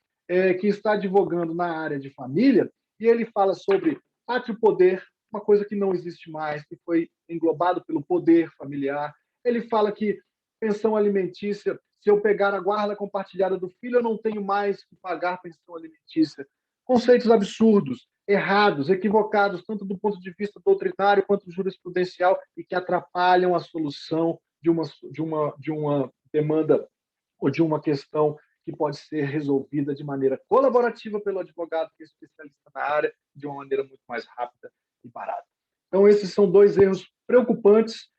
que está advogando na área de família e ele fala sobre pátrio-poder, uma coisa que não existe mais, que foi englobado pelo poder familiar. Ele fala que pensão alimentícia, se eu pegar a guarda compartilhada do filho, eu não tenho mais que pagar pensão alimentícia. Conceitos absurdos, errados, equivocados, tanto do ponto de vista doutrinário quanto jurisprudencial, e que atrapalham a solução de uma demanda ou de uma questão que pode ser resolvida de maneira colaborativa pelo advogado que é especialista na área, de uma maneira muito mais rápida e barata. Então, esses são dois erros preocupantes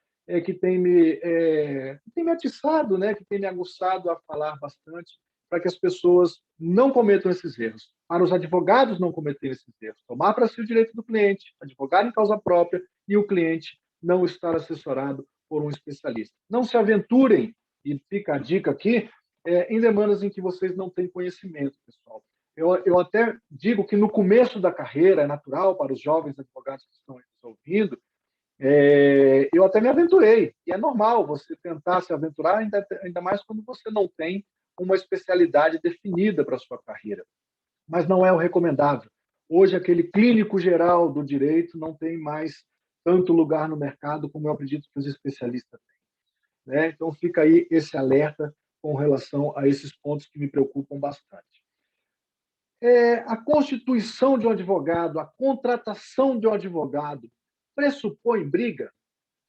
que têm me atiçado, né, que têm me aguçado a falar bastante, para que as pessoas não cometam esses erros. Para os advogados não cometerem esses erros. Tomar para si o direito do cliente, advogar em causa própria e o cliente não estar assessorado por um especialista. Não se aventurem, e fica a dica aqui, em demandas em que vocês não têm conhecimento, pessoal. Eu até digo que no começo da carreira, é natural para os jovens advogados que estão ouvindo, eu até me aventurei. E é normal você tentar se aventurar, ainda mais quando você não tem uma especialidade definida para a sua carreira. Mas não é o recomendável. Hoje, aquele clínico geral do direito não tem mais tanto lugar no mercado como eu acredito que os especialistas têm. Né? Então, fica aí esse alerta com relação a esses pontos que me preocupam bastante. A constituição de um advogado, a contratação de um advogado, pressupõe briga?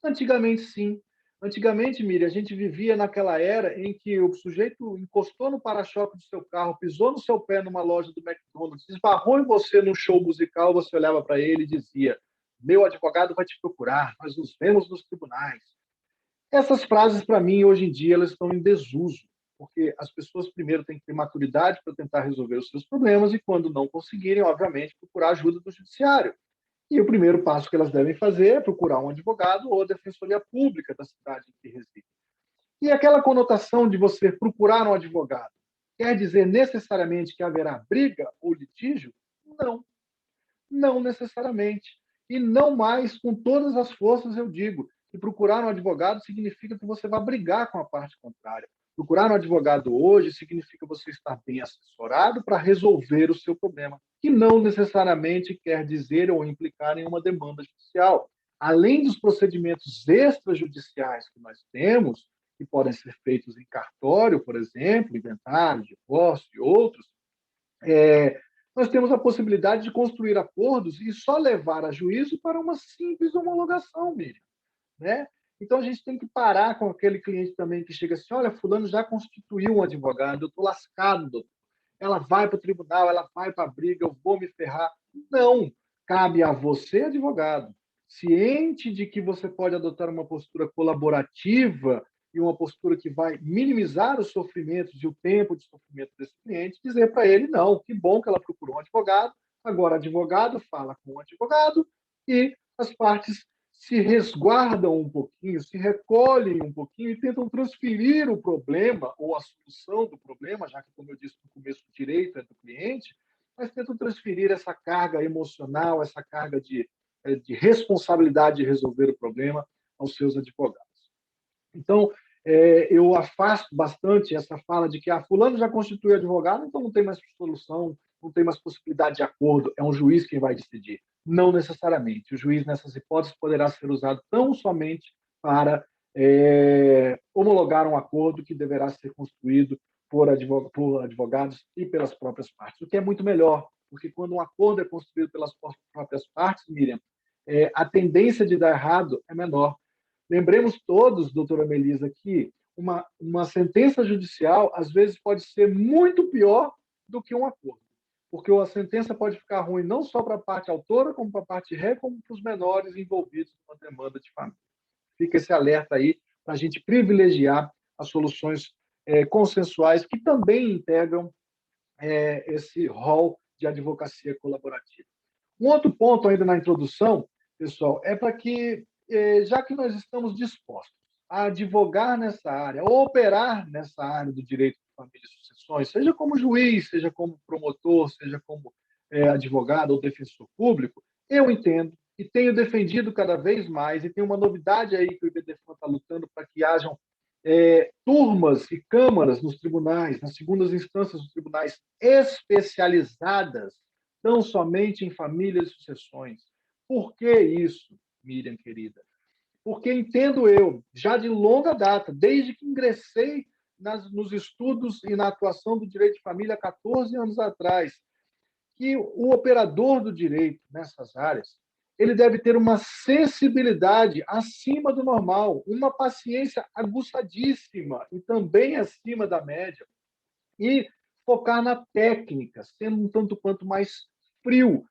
Antigamente, sim. Antigamente, Miriam, a gente vivia naquela era em que o sujeito encostou no para-choque do seu carro, pisou no seu pé numa loja do McDonald's, esbarrou em você num show musical, você olhava para ele e dizia: meu advogado vai te procurar, nós nos vemos nos tribunais. Essas frases, para mim, hoje em dia, elas estão em desuso, porque as pessoas primeiro têm que ter maturidade para tentar resolver os seus problemas e, quando não conseguirem, obviamente, procurar ajuda do judiciário. E o primeiro passo que elas devem fazer é procurar um advogado ou a defensoria pública da cidade em que reside. E aquela conotação de você procurar um advogado quer dizer necessariamente que haverá briga ou litígio? Não, não necessariamente. E não mais com todas as forças, eu digo. Que procurar um advogado significa que você vai brigar com a parte contrária. Procurar um advogado hoje significa você estar bem assessorado para resolver o seu problema, que não necessariamente quer dizer ou implicar em uma demanda judicial. Além dos procedimentos extrajudiciais que nós temos, que podem ser feitos em cartório, por exemplo, inventário, divórcio e outros, nós temos a possibilidade de construir acordos e só levar a juízo para uma simples homologação, Miriam, né? Então, a gente tem que parar com aquele cliente também que chega assim: olha, fulano já constituiu um advogado, eu estou lascado, doutor. Ela vai para o tribunal, ela vai para a briga, eu vou me ferrar. Não, cabe a você, advogado, ciente de que você pode adotar uma postura colaborativa e uma postura que vai minimizar os sofrimentos e o tempo de sofrimento desse cliente, dizer para ele: não, que bom que ela procurou um advogado, agora advogado fala com o advogado e as partes se resguardam um pouquinho, se recolhem um pouquinho e tentam transferir o problema ou a solução do problema, já que, como eu disse no começo, o direito é do cliente, mas tentam transferir essa carga emocional, essa carga de responsabilidade de resolver o problema aos seus advogados. Então, eu afasto bastante essa fala de que fulano já constitui advogado, então não tem mais solução, não tem mais possibilidade de acordo, é um juiz quem vai decidir. Não necessariamente. O juiz, nessas hipóteses, poderá ser usado tão somente para homologar um acordo que deverá ser construído por advogados e pelas próprias partes, o que é muito melhor, porque quando um acordo é construído pelas próprias partes, Miriam, a tendência de dar errado é menor. Lembremos todos, doutora Melisa, que uma sentença judicial, às vezes, pode ser muito pior do que um acordo, porque a sentença pode ficar ruim não só para a parte autora, como para a parte ré, como para os menores envolvidos numa demanda de família. Fica esse alerta aí para a gente privilegiar as soluções consensuais que também integram esse rol de advocacia colaborativa. Um outro ponto ainda na introdução, pessoal, é para que, já que nós estamos dispostos a advogar nessa área, a operar nessa área do direito de família e sucessões, seja como juiz, seja como promotor, seja como advogado ou defensor público, eu entendo e tenho defendido cada vez mais, e tem uma novidade aí que o IBDFAN está lutando para que hajam turmas e câmaras nos tribunais, nas segundas instâncias dos tribunais especializadas, não somente em famílias e sucessões. Por que isso, Miriam, querida? Porque entendo eu, já de longa data, desde que ingressei nos estudos e na atuação do direito de família há 14 anos atrás, que o operador do direito nessas áreas ele deve ter uma sensibilidade acima do normal, uma paciência aguçadíssima e também acima da média, e focar na técnica, sendo um tanto quanto mais frio,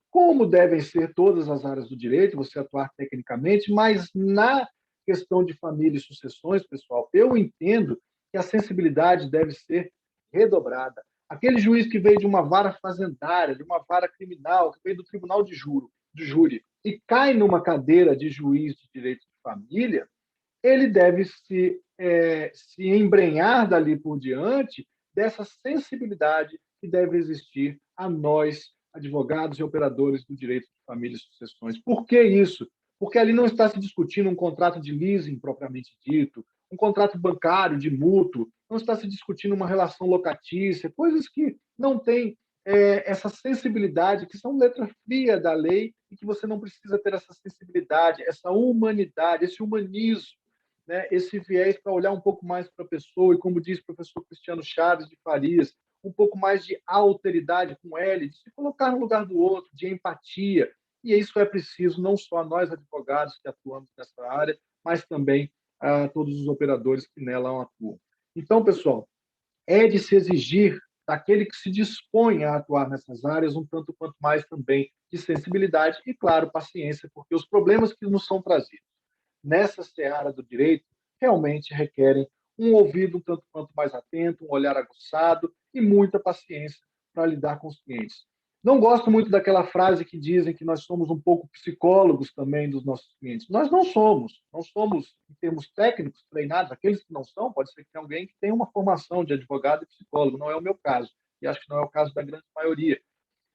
como devem ser todas as áreas do direito, você atuar tecnicamente, mas na questão de família e sucessões, pessoal, eu entendo que a sensibilidade deve ser redobrada. Aquele juiz que veio de uma vara fazendária, de uma vara criminal, que veio do tribunal de júri, e cai numa cadeira de juiz de direito de família, ele deve se embrenhar dali por diante dessa sensibilidade que deve existir a nós, advogados e operadores do direito de família e sucessões. Por que isso? Porque ali não está se discutindo um contrato de leasing propriamente dito, um contrato bancário de mútuo, não está se discutindo uma relação locatícia, coisas que não têm essa sensibilidade, que são letra fria da lei e que você não precisa ter essa sensibilidade, essa humanidade, esse humanismo, né? Esse viés para olhar um pouco mais para a pessoa e, como diz o professor Cristiano Chaves de Farias, um pouco mais de alteridade com L, de se colocar no lugar do outro, de empatia. E isso é preciso não só a nós, advogados, que atuamos nessa área, mas também a todos os operadores que nela atuam. Então, pessoal, é de se exigir daquele que se dispõe a atuar nessas áreas um tanto quanto mais também de sensibilidade e, claro, paciência, porque os problemas que nos são trazidos nessa seara do direito realmente requerem um ouvido um tanto quanto mais atento, um olhar aguçado e muita paciência para lidar com os clientes. Não gosto muito daquela frase que dizem que nós somos um pouco psicólogos também dos nossos clientes. Nós não somos. Não somos, em termos técnicos, treinados. Aqueles que não são, pode ser que tenha alguém que tenha uma formação de advogado e psicólogo. Não é o meu caso. E acho que não é o caso da grande maioria.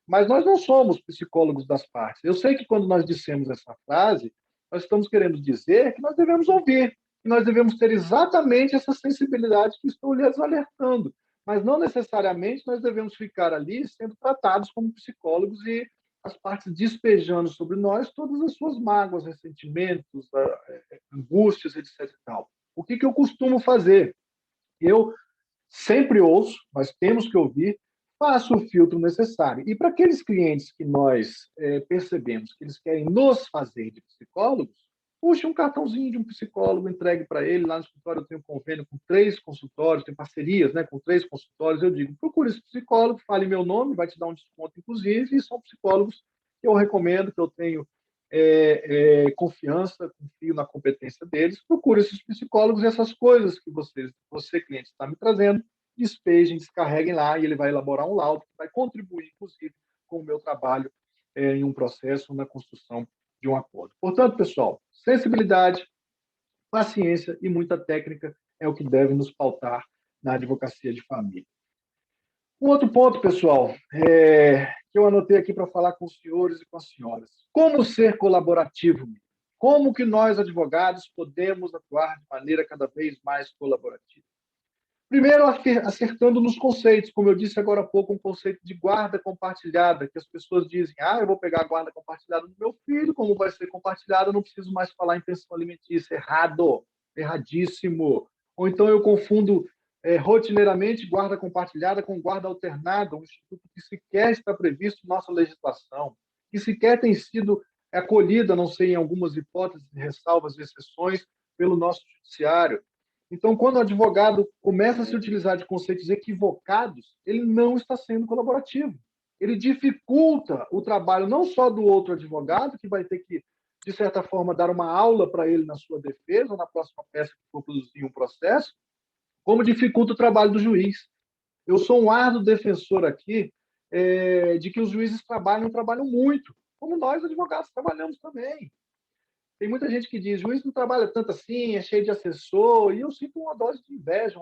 Mas nós não somos psicólogos das partes. Eu sei que quando nós dissemos essa frase, nós estamos querendo dizer que nós devemos ouvir, que nós devemos ter exatamente essa sensibilidade que estou lhes alertando. Mas não necessariamente nós devemos ficar ali sendo tratados como psicólogos e as partes despejando sobre nós todas as suas mágoas, ressentimentos, angústias, etc. E tal. O que eu costumo fazer? Eu sempre ouço, nós temos que ouvir, faço o filtro necessário. E para aqueles clientes que nós percebemos que eles querem nos fazer de psicólogos, puxe um cartãozinho de um psicólogo, entregue para ele. Lá no escritório eu tenho um convênio com 3 consultórios, tenho parcerias, né, com 3 consultórios. Eu digo, procure esse psicólogo, fale meu nome, vai te dar um desconto, inclusive, e são psicólogos que eu recomendo, que eu tenho confiança, confio na competência deles. Procure esses psicólogos e essas coisas que você cliente, está me trazendo, despejem, descarreguem lá e ele vai elaborar um laudo que vai contribuir, inclusive, com o meu trabalho em um processo, na construção de um acordo. Portanto, pessoal, sensibilidade, paciência e muita técnica é o que deve nos pautar na advocacia de família. Um outro ponto, pessoal, que eu anotei aqui para falar com os senhores e com as senhoras. Como ser colaborativo? Como que nós, advogados, podemos atuar de maneira cada vez mais colaborativa? Primeiro, acertando nos conceitos, como eu disse agora há pouco, um conceito de guarda compartilhada, que as pessoas dizem, eu vou pegar a guarda compartilhada do meu filho, como vai ser compartilhada, eu não preciso mais falar em pensão alimentícia. Errado, erradíssimo. Ou então eu confundo rotineiramente guarda compartilhada com guarda alternada, um instituto que sequer está previsto em nossa legislação, que sequer tem sido acolhida, não sei, em algumas hipóteses, ressalvas e exceções, pelo nosso judiciário. Então, quando o advogado começa a se utilizar de conceitos equivocados, ele não está sendo colaborativo. Ele dificulta o trabalho não só do outro advogado, que vai ter que, de certa forma, dar uma aula para ele na sua defesa, ou na próxima peça que for produzir um processo, como dificulta o trabalho do juiz. Eu sou um árduo defensor aqui de que os juízes trabalham muito, como nós, advogados, trabalhamos também. Tem muita gente que diz, juiz não trabalha tanto assim, é cheio de assessor, e eu sinto uma dose de inveja,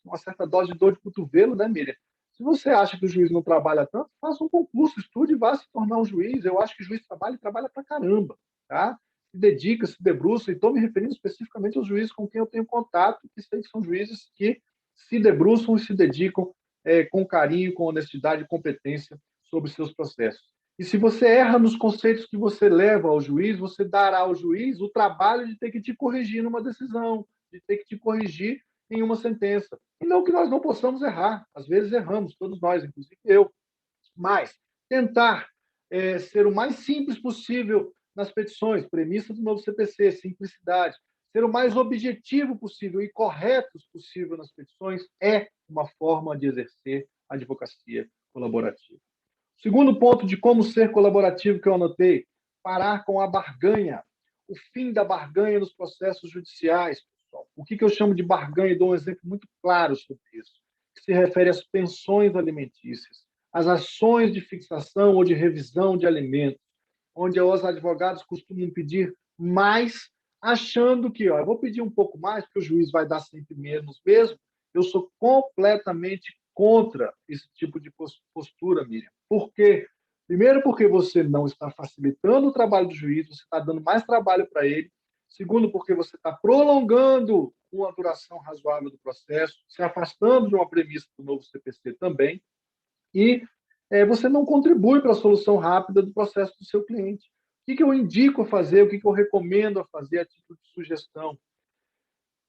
uma certa dose de dor de cotovelo, né, Miriam? Se você acha que o juiz não trabalha tanto, faça um concurso, estude e vá se tornar um juiz. Eu acho que o juiz trabalha e trabalha pra caramba, tá? Se dedica, se debruça, e estou me referindo especificamente aos juízes com quem eu tenho contato, que sei que são juízes que se debruçam e se dedicam com carinho, com honestidade e competência sobre seus processos. E se você erra nos conceitos que você leva ao juiz, você dará ao juiz o trabalho de ter que te corrigir numa decisão, de ter que te corrigir em uma sentença. E não que nós não possamos errar. Às vezes erramos, todos nós, inclusive eu. Mas tentar ser o mais simples possível nas petições, premissa do novo CPC, simplicidade, ser o mais objetivo possível e correto possível nas petições é uma forma de exercer a advocacia colaborativa. Segundo ponto de como ser colaborativo que eu anotei, parar com a barganha, o fim da barganha nos processos judiciais. Pessoal. O que eu chamo de barganha? E dou um exemplo muito claro sobre isso, que se refere às pensões alimentícias, às ações de fixação ou de revisão de alimentos, onde os advogados costumam pedir mais, achando que, eu vou pedir um pouco mais, porque o juiz vai dar sempre menos mesmo. Eu sou completamente contra esse tipo de postura, Miriam. Por quê? Primeiro, porque você não está facilitando o trabalho do juiz, você está dando mais trabalho para ele. Segundo, porque você está prolongando uma duração razoável do processo, se afastando de uma premissa do novo CPC também. E você não contribui para a solução rápida do processo do seu cliente. O que eu indico a fazer, o que eu recomendo a fazer a título de sugestão?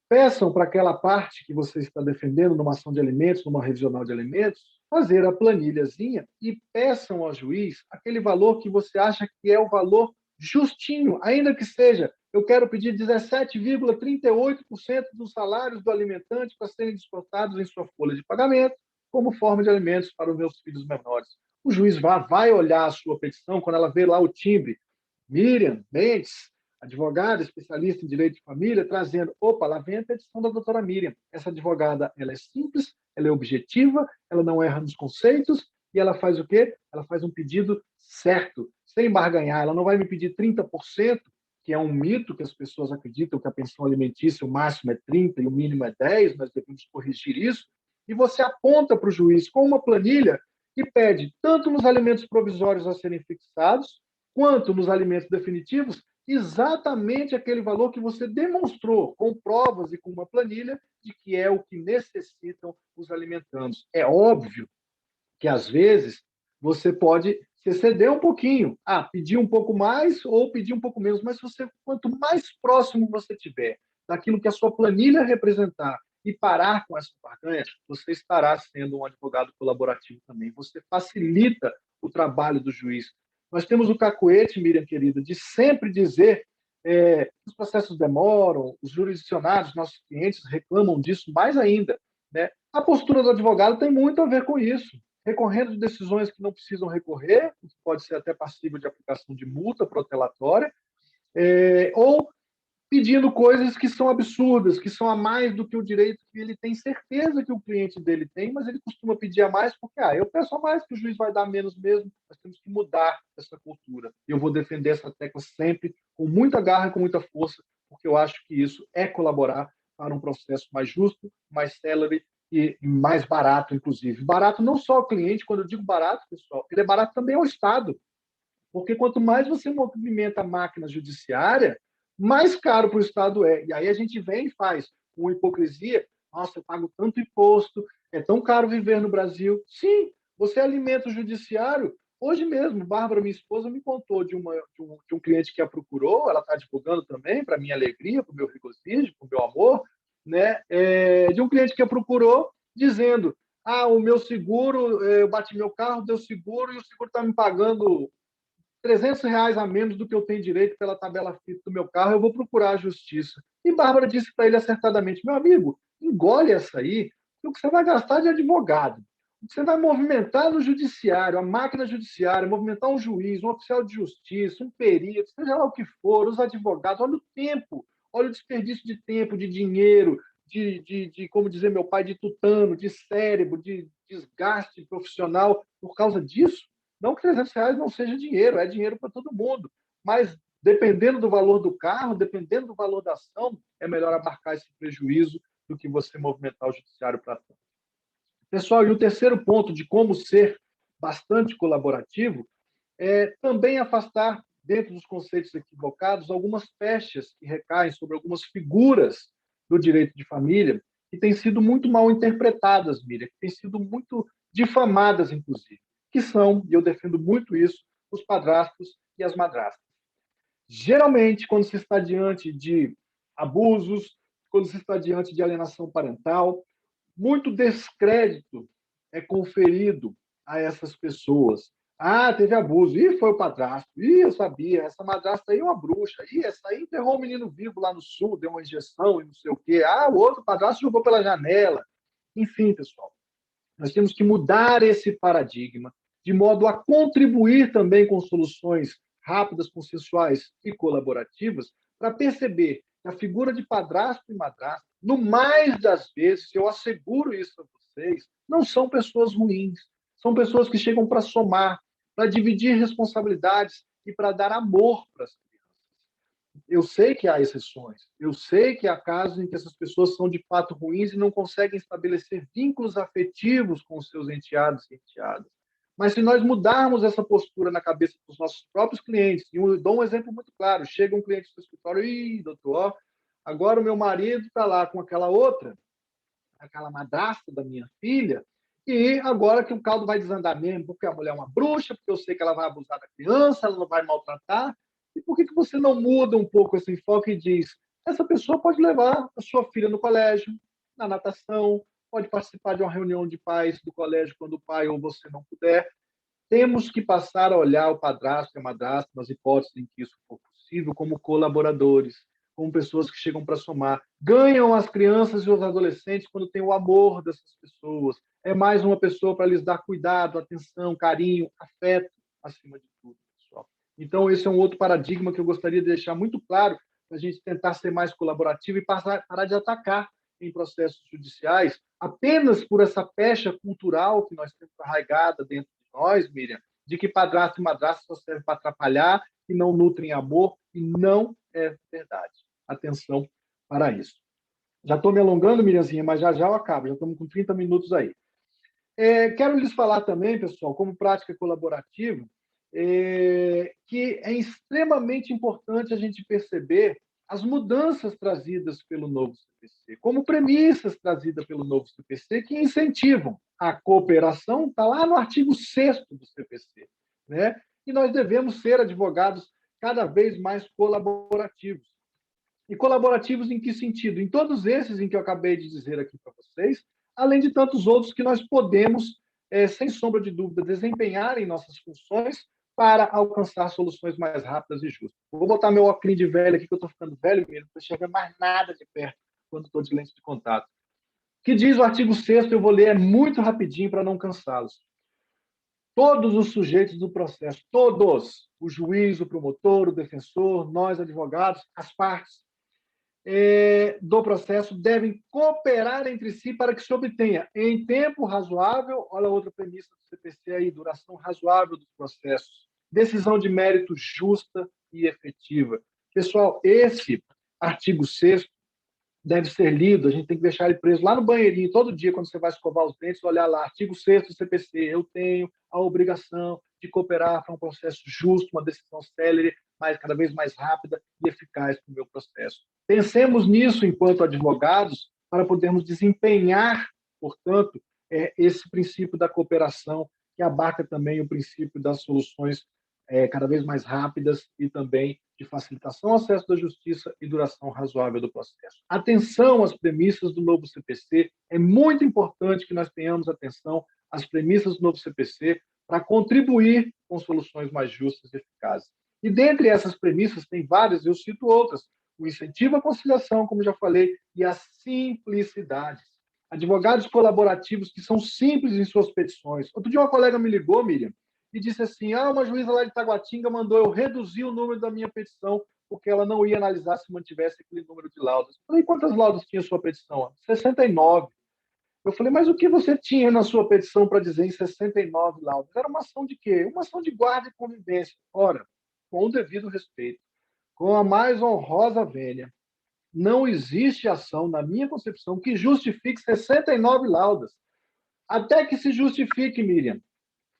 Peçam para aquela parte que você está defendendo numa ação de alimentos, numa revisional de alimentos, fazer a planilhazinha e peçam ao juiz aquele valor que você acha que é o valor justinho, ainda que seja, eu quero pedir 17,38% dos salários do alimentante para serem descontados em sua folha de pagamento como forma de alimentos para os meus filhos menores. O juiz vai olhar a sua petição quando ela vê lá o timbre. Miriam Mendes, advogada especialista em direito de família, trazendo, opa, lá vem a petição da doutora Miriam. Essa advogada, ela é simples, ela é objetiva, ela não erra nos conceitos, e ela faz o quê? Ela faz um pedido certo, sem barganhar. Ela não vai me pedir 30%, que é um mito que as pessoas acreditam que a pensão alimentícia, o máximo é 30% e o mínimo é 10%, nós devemos corrigir isso, e você aponta para o juiz com uma planilha que pede, tanto nos alimentos provisórios a serem fixados, quanto nos alimentos definitivos, exatamente aquele valor que você demonstrou com provas e com uma planilha de que é o que necessitam os alimentandos. É óbvio que, às vezes, você pode se exceder um pouquinho, pedir um pouco mais ou pedir um pouco menos, mas quanto mais próximo você tiver daquilo que a sua planilha representar e parar com essa barganha, você estará sendo um advogado colaborativo também. Você facilita o trabalho do juiz. Nós temos o cacoete, Miriam, querida, de sempre dizer que os processos demoram, os jurisdicionados, nossos clientes reclamam disso mais ainda, né? A postura do advogado tem muito a ver com isso. Recorrendo de decisões que não precisam recorrer, que pode ser até passível de aplicação de multa protelatória, ou pedindo coisas que são absurdas, que são a mais do que o direito que ele tem certeza que o cliente dele tem, mas ele costuma pedir a mais porque, eu peço a mais que o juiz vai dar menos mesmo, nós temos que mudar essa cultura. Eu vou defender essa tecla sempre com muita garra e com muita força, porque eu acho que isso é colaborar para um processo mais justo, mais célere e mais barato, inclusive. Barato não só ao cliente, quando eu digo barato, pessoal, ele é barato também ao Estado, porque quanto mais você movimenta a máquina judiciária, mais caro para o Estado é. E aí a gente vem e faz uma hipocrisia. Nossa, eu pago tanto imposto, é tão caro viver no Brasil. Sim, você alimenta o judiciário. Hoje mesmo, Bárbara, minha esposa, me contou de um cliente que a procurou, ela está advogando também, para minha alegria, para o meu regozijo, para o meu amor, né? De um cliente que a procurou, dizendo, o meu seguro, eu bati meu carro, deu seguro, e o seguro está me pagando R$ 300 a menos do que eu tenho direito pela tabela FIP do meu carro, eu vou procurar a justiça. E Bárbara disse para ele acertadamente, meu amigo, engole essa aí, o que você vai gastar de advogado, o que você vai movimentar no judiciário, a máquina judiciária, movimentar um juiz, um oficial de justiça, um perito, seja lá o que for, os advogados, olha o tempo, olha o desperdício de tempo, de dinheiro, de como dizer meu pai, de tutano, de cérebro, de desgaste profissional por causa disso. Não que R$ 300 não seja dinheiro, é dinheiro para todo mundo. Mas, dependendo do valor do carro, dependendo do valor da ação, é melhor abarcar esse prejuízo do que você movimentar o judiciário para tanto. Pessoal, e o terceiro ponto de como ser bastante colaborativo é também afastar, dentro dos conceitos equivocados, algumas pechas que recaem sobre algumas figuras do direito de família que têm sido muito mal interpretadas, Miriam, que têm sido muito difamadas, inclusive, que são, e eu defendo muito isso, os padrastos e as madrastas. Geralmente, quando se está diante de abusos, quando se está diante de alienação parental, muito descrédito é conferido a essas pessoas. Teve abuso. Foi o padrasto. Eu sabia. Essa madrasta aí é uma bruxa. Essa aí enterrou um menino vivo lá no sul, deu uma injeção e não sei o quê. O outro padrasto jogou pela janela. Enfim, pessoal, nós temos que mudar esse paradigma de modo a contribuir também com soluções rápidas, consensuais e colaborativas para perceber que a figura de padrasto e madrasta, no mais das vezes, eu asseguro isso a vocês, não são pessoas ruins, são pessoas que chegam para somar, para dividir responsabilidades e para dar amor para as crianças. Eu sei que há exceções, eu sei que há casos em que essas pessoas são de fato ruins e não conseguem estabelecer vínculos afetivos com os seus enteados e enteadas. Mas se nós mudarmos essa postura na cabeça dos nossos próprios clientes, e eu dou um exemplo muito claro, chega um cliente do escritório, doutor, agora o meu marido está lá com aquela outra, aquela madrasta da minha filha, e agora que o caldo vai desandar mesmo, porque a mulher é uma bruxa, porque eu sei que ela vai abusar da criança, ela não vai maltratar, e por que você não muda um pouco esse enfoque e diz, essa pessoa pode levar a sua filha no colégio, na natação, pode participar de uma reunião de pais do colégio quando o pai ou você não puder. Temos que passar a olhar o padrasto e a madrasta, nas hipóteses em que isso for possível, como colaboradores, como pessoas que chegam para somar. Ganham as crianças e os adolescentes quando tem o amor dessas pessoas. É mais uma pessoa para lhes dar cuidado, atenção, carinho, afeto, acima de tudo, pessoal. Então, esse é um outro paradigma que eu gostaria de deixar muito claro, para a gente tentar ser mais colaborativo e parar de atacar em processos judiciais apenas por essa pecha cultural que nós temos arraigada dentro de nós, Miriam, de que padrasto e madrasta só servem para atrapalhar e não nutrem amor, e não é verdade. Atenção para isso. Já estou me alongando, Miriamzinha, mas já eu acabo, já estamos com 30 minutos aí. Quero lhes falar também, pessoal, como prática colaborativa, que é extremamente importante a gente perceber as mudanças trazidas pelo novo CPC, como premissas trazidas pelo novo CPC, que incentivam a cooperação, está lá no artigo 6º do CPC, né? E nós devemos ser advogados cada vez mais colaborativos. E colaborativos em que sentido? Em todos esses em que eu acabei de dizer aqui para vocês, além de tantos outros que nós podemos, sem sombra de dúvida, desempenhar em nossas funções para alcançar soluções mais rápidas e justas. Vou botar meu óculos de velho aqui, que eu estou ficando velho mesmo, não estou enxergando mais nada de perto quando estou de lente de contato. O que diz o artigo 6º, eu vou ler muito rapidinho para não cansá-los. Todos os sujeitos do processo, todos, o juiz, o promotor, o defensor, nós, advogados, as partes do processo devem cooperar entre si para que se obtenha em tempo razoável, olha outra premissa do CPC aí, duração razoável dos processos, decisão de mérito justa e efetiva. Pessoal, esse artigo 6º deve ser lido, a gente tem que deixar ele preso lá no banheirinho, todo dia, quando você vai escovar os dentes, olhar lá, artigo 6º do CPC, eu tenho a obrigação de cooperar para um processo justo, uma decisão célere, cada vez mais rápida e eficaz para o meu processo. Pensemos nisso enquanto advogados, para podermos desempenhar, portanto, esse princípio da cooperação, que abarca também o princípio das soluções cada vez mais rápidas e também de facilitação ao acesso da justiça e duração razoável do processo. Atenção às premissas do novo CPC. É muito importante que nós tenhamos atenção às premissas do novo CPC para contribuir com soluções mais justas e eficazes. E dentre essas premissas tem várias, eu cito outras. O incentivo à conciliação, como já falei, e a simplicidade. Advogados colaborativos que são simples em suas petições. Outro dia uma colega me ligou, Miriam, e disse assim, uma juíza lá de Taguatinga mandou eu reduzir o número da minha petição porque ela não ia analisar se mantivesse aquele número de laudas. Eu falei, quantas laudas tinha sua petição? 69. Eu falei, mas o que você tinha na sua petição para dizer em 69 laudas? Era uma ação de quê? Uma ação de guarda e convivência. Ora, com o devido respeito, com a mais honrosa vênia, não existe ação, na minha concepção, que justifique 69 laudas. Até que se justifique, Miriam.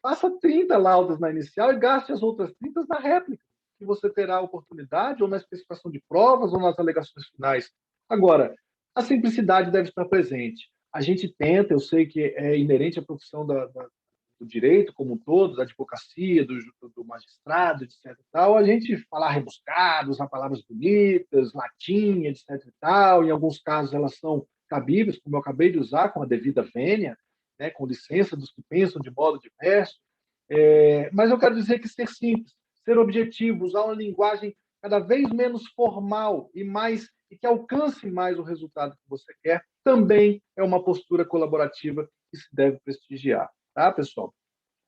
Faça 30 laudas na inicial e gaste as outras 30 na réplica, que você terá a oportunidade, ou na especificação de provas, ou nas alegações finais. Agora, a simplicidade deve estar presente. A gente tenta, eu sei que é inerente à profissão do direito como um todo, da advocacia, do magistrado, etc. E tal, a gente falar rebuscado, usar palavras bonitas, latim, etc. E tal. Em alguns casos elas são cabíveis, como eu acabei de usar, com a devida vênia, né, com licença dos que pensam de modo diverso. Mas eu quero dizer que ser simples, ser objetivo, usar uma linguagem cada vez menos formal e que alcance mais o resultado que você quer, também é uma postura colaborativa que se deve prestigiar. Tá, pessoal?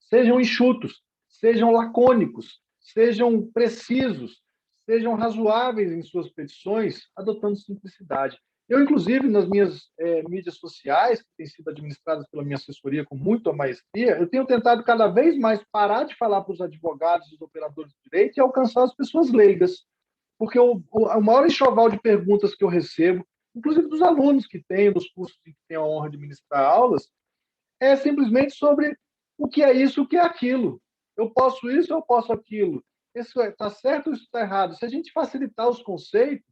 Sejam enxutos, sejam lacônicos, sejam precisos, sejam razoáveis em suas petições, adotando simplicidade. Eu, inclusive, nas minhas mídias sociais, que têm sido administradas pela minha assessoria com muita maestria, eu tenho tentado cada vez mais parar de falar para os advogados e os operadores de direito e alcançar as pessoas leigas. Porque o maior enxoval de perguntas que eu recebo, inclusive dos alunos que têm, dos cursos que têm a honra de ministrar aulas, é simplesmente sobre o que é isso, o que é aquilo. Eu posso isso, eu posso aquilo. Isso está certo ou isso está errado? Se a gente facilitar os conceitos,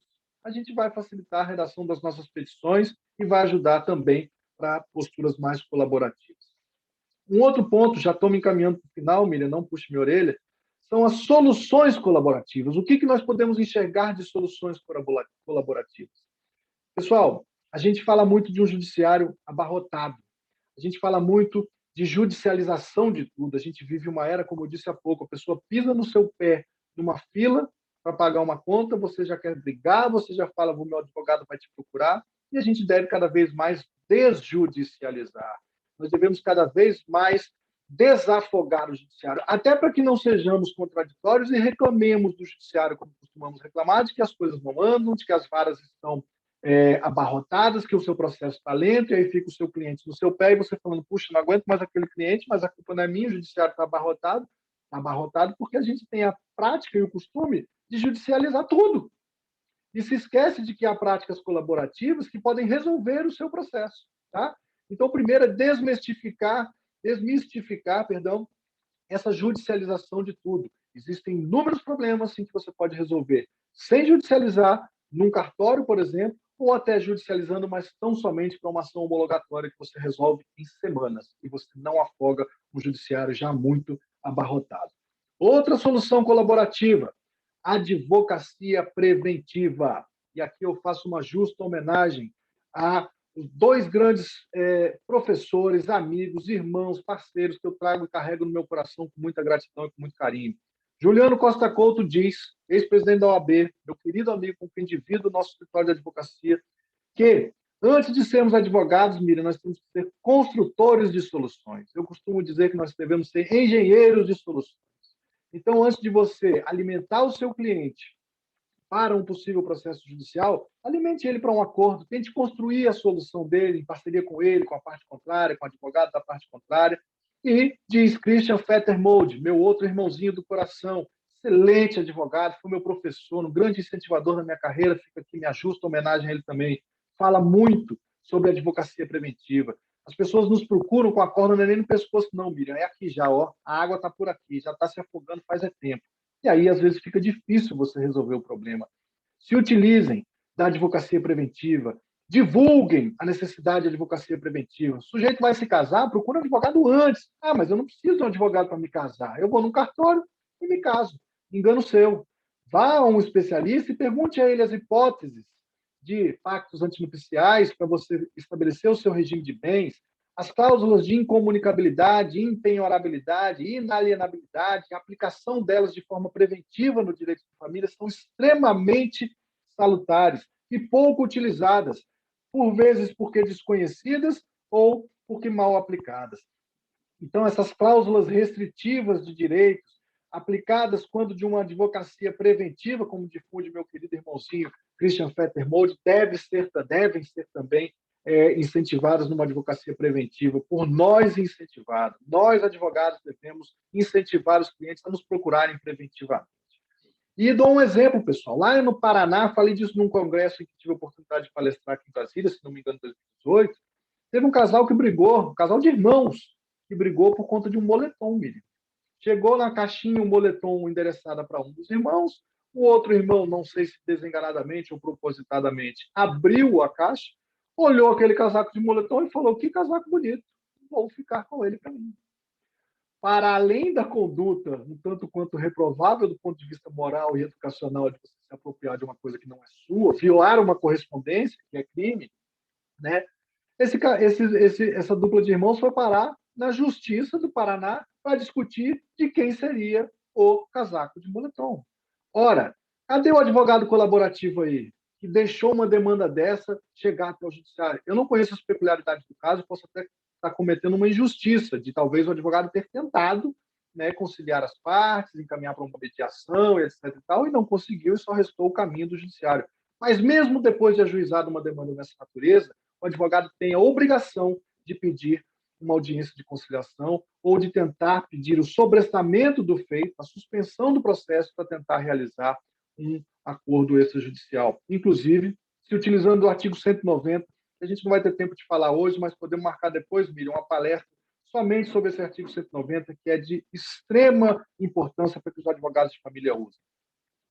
a gente vai facilitar a redação das nossas petições e vai ajudar também para posturas mais colaborativas. Um outro ponto, já estou me encaminhando para o final, Miriam, não puxe minha orelha, são as soluções colaborativas. O que nós podemos enxergar de soluções colaborativas? Pessoal, a gente fala muito de um judiciário abarrotado. A gente fala muito de judicialização de tudo. A gente vive uma era, como eu disse há pouco, a pessoa pisa no seu pé numa fila para pagar uma conta, você já quer brigar, você já fala, o meu advogado vai te procurar, e a gente deve cada vez mais desjudicializar. Nós devemos cada vez mais desafogar o judiciário, até para que não sejamos contraditórios e reclamemos do judiciário, como costumamos reclamar, de que as coisas não andam, de que as varas estão abarrotadas, que o seu processo está lento, e aí fica o seu cliente no seu pé, e você falando, puxa, não aguento mais aquele cliente, mas a culpa não é minha, o judiciário está abarrotado porque a gente tem a prática e o costume de judicializar tudo. E se esquece de que há práticas colaborativas que podem resolver o seu processo. Tá? Então, primeiro é desmistificar, essa judicialização de tudo. Existem inúmeros problemas assim, que você pode resolver sem judicializar, num cartório, por exemplo, ou até judicializando, mas tão somente para uma ação homologatória que você resolve em semanas e você não afoga um judiciário já muito abarrotado. Outra solução colaborativa, advocacia preventiva. E aqui eu faço uma justa homenagem a dois grandes professores, amigos, irmãos, parceiros que eu trago e carrego no meu coração com muita gratidão e com muito carinho. Juliano Costa Couto diz, ex-presidente da OAB, meu querido amigo com quem divido o nosso escritório de advocacia, que antes de sermos advogados, Miriam, nós temos que ser construtores de soluções. Eu costumo dizer que nós devemos ser engenheiros de soluções. Então, antes de você alimentar o seu cliente para um possível processo judicial, alimente ele para um acordo, tente construir a solução dele em parceria com ele, com a parte contrária, com o advogado da parte contrária. E diz Christian Fettermold, meu outro irmãozinho do coração, excelente advogado, foi meu professor, um grande incentivador da minha carreira, fica aqui minha justa homenagem a ele também. Fala muito sobre advocacia preventiva. As pessoas nos procuram com a corda, não é nem no pescoço, não, Miriam, é aqui já, ó, a água está por aqui, já está se afogando faz tempo. E aí, às vezes, fica difícil você resolver o problema. Se utilizem da advocacia preventiva, divulguem a necessidade de advocacia preventiva. O sujeito vai se casar, procura um advogado antes. Ah, mas eu não preciso de um advogado para me casar. Eu vou num cartório e me caso. Engano seu. Vá a um especialista e pergunte a ele as hipóteses de pactos antinupciais para você estabelecer o seu regime de bens, as cláusulas de incomunicabilidade, impenhorabilidade, inalienabilidade, a aplicação delas de forma preventiva no direito de família são extremamente salutares e pouco utilizadas, por vezes porque desconhecidas ou porque mal aplicadas. Então, essas cláusulas restritivas de direitos, aplicadas quando de uma advocacia preventiva, como difunde meu querido irmãozinho Christian Fettermold, devem ser também incentivadas numa advocacia preventiva, por nós incentivados. Nós, advogados, devemos incentivar os clientes a nos procurarem preventivamente. E dou um exemplo, pessoal. Lá no Paraná, falei disso num congresso em que tive a oportunidade de palestrar aqui em Brasília, se não me engano, em 2018, teve um casal que brigou, um casal de irmãos, que brigou por conta de um moletom, Miriam. Chegou na caixinha um moletom endereçado para um dos irmãos, o outro irmão, não sei se desenganadamente ou propositadamente, abriu a caixa, olhou aquele casaco de moletom e falou, que casaco bonito, vou ficar com ele para mim. Para além da conduta, um tanto quanto reprovável do ponto de vista moral e educacional, de você se apropriar de uma coisa que não é sua, violar uma correspondência, que é crime, né? Essa dupla de irmãos foi parar na Justiça do Paraná para discutir de quem seria o casaco de moletom. Ora, cadê o advogado colaborativo aí, que deixou uma demanda dessa chegar até o judiciário? Eu não conheço as peculiaridades do caso, posso até estar cometendo uma injustiça de talvez o advogado ter tentado, né, conciliar as partes, encaminhar para uma mediação, etc. e não conseguiu e só restou o caminho do judiciário. Mas mesmo depois de ajuizada uma demanda dessa natureza, o advogado tem a obrigação de pedir uma audiência de conciliação ou de tentar pedir o sobrestamento do feito, a suspensão do processo para tentar realizar um acordo extrajudicial. Inclusive, se utilizando o artigo 190, a gente não vai ter tempo de falar hoje, mas podemos marcar depois, Miriam, uma palestra somente sobre esse artigo 190, que é de extrema importância para que os advogados de família usem.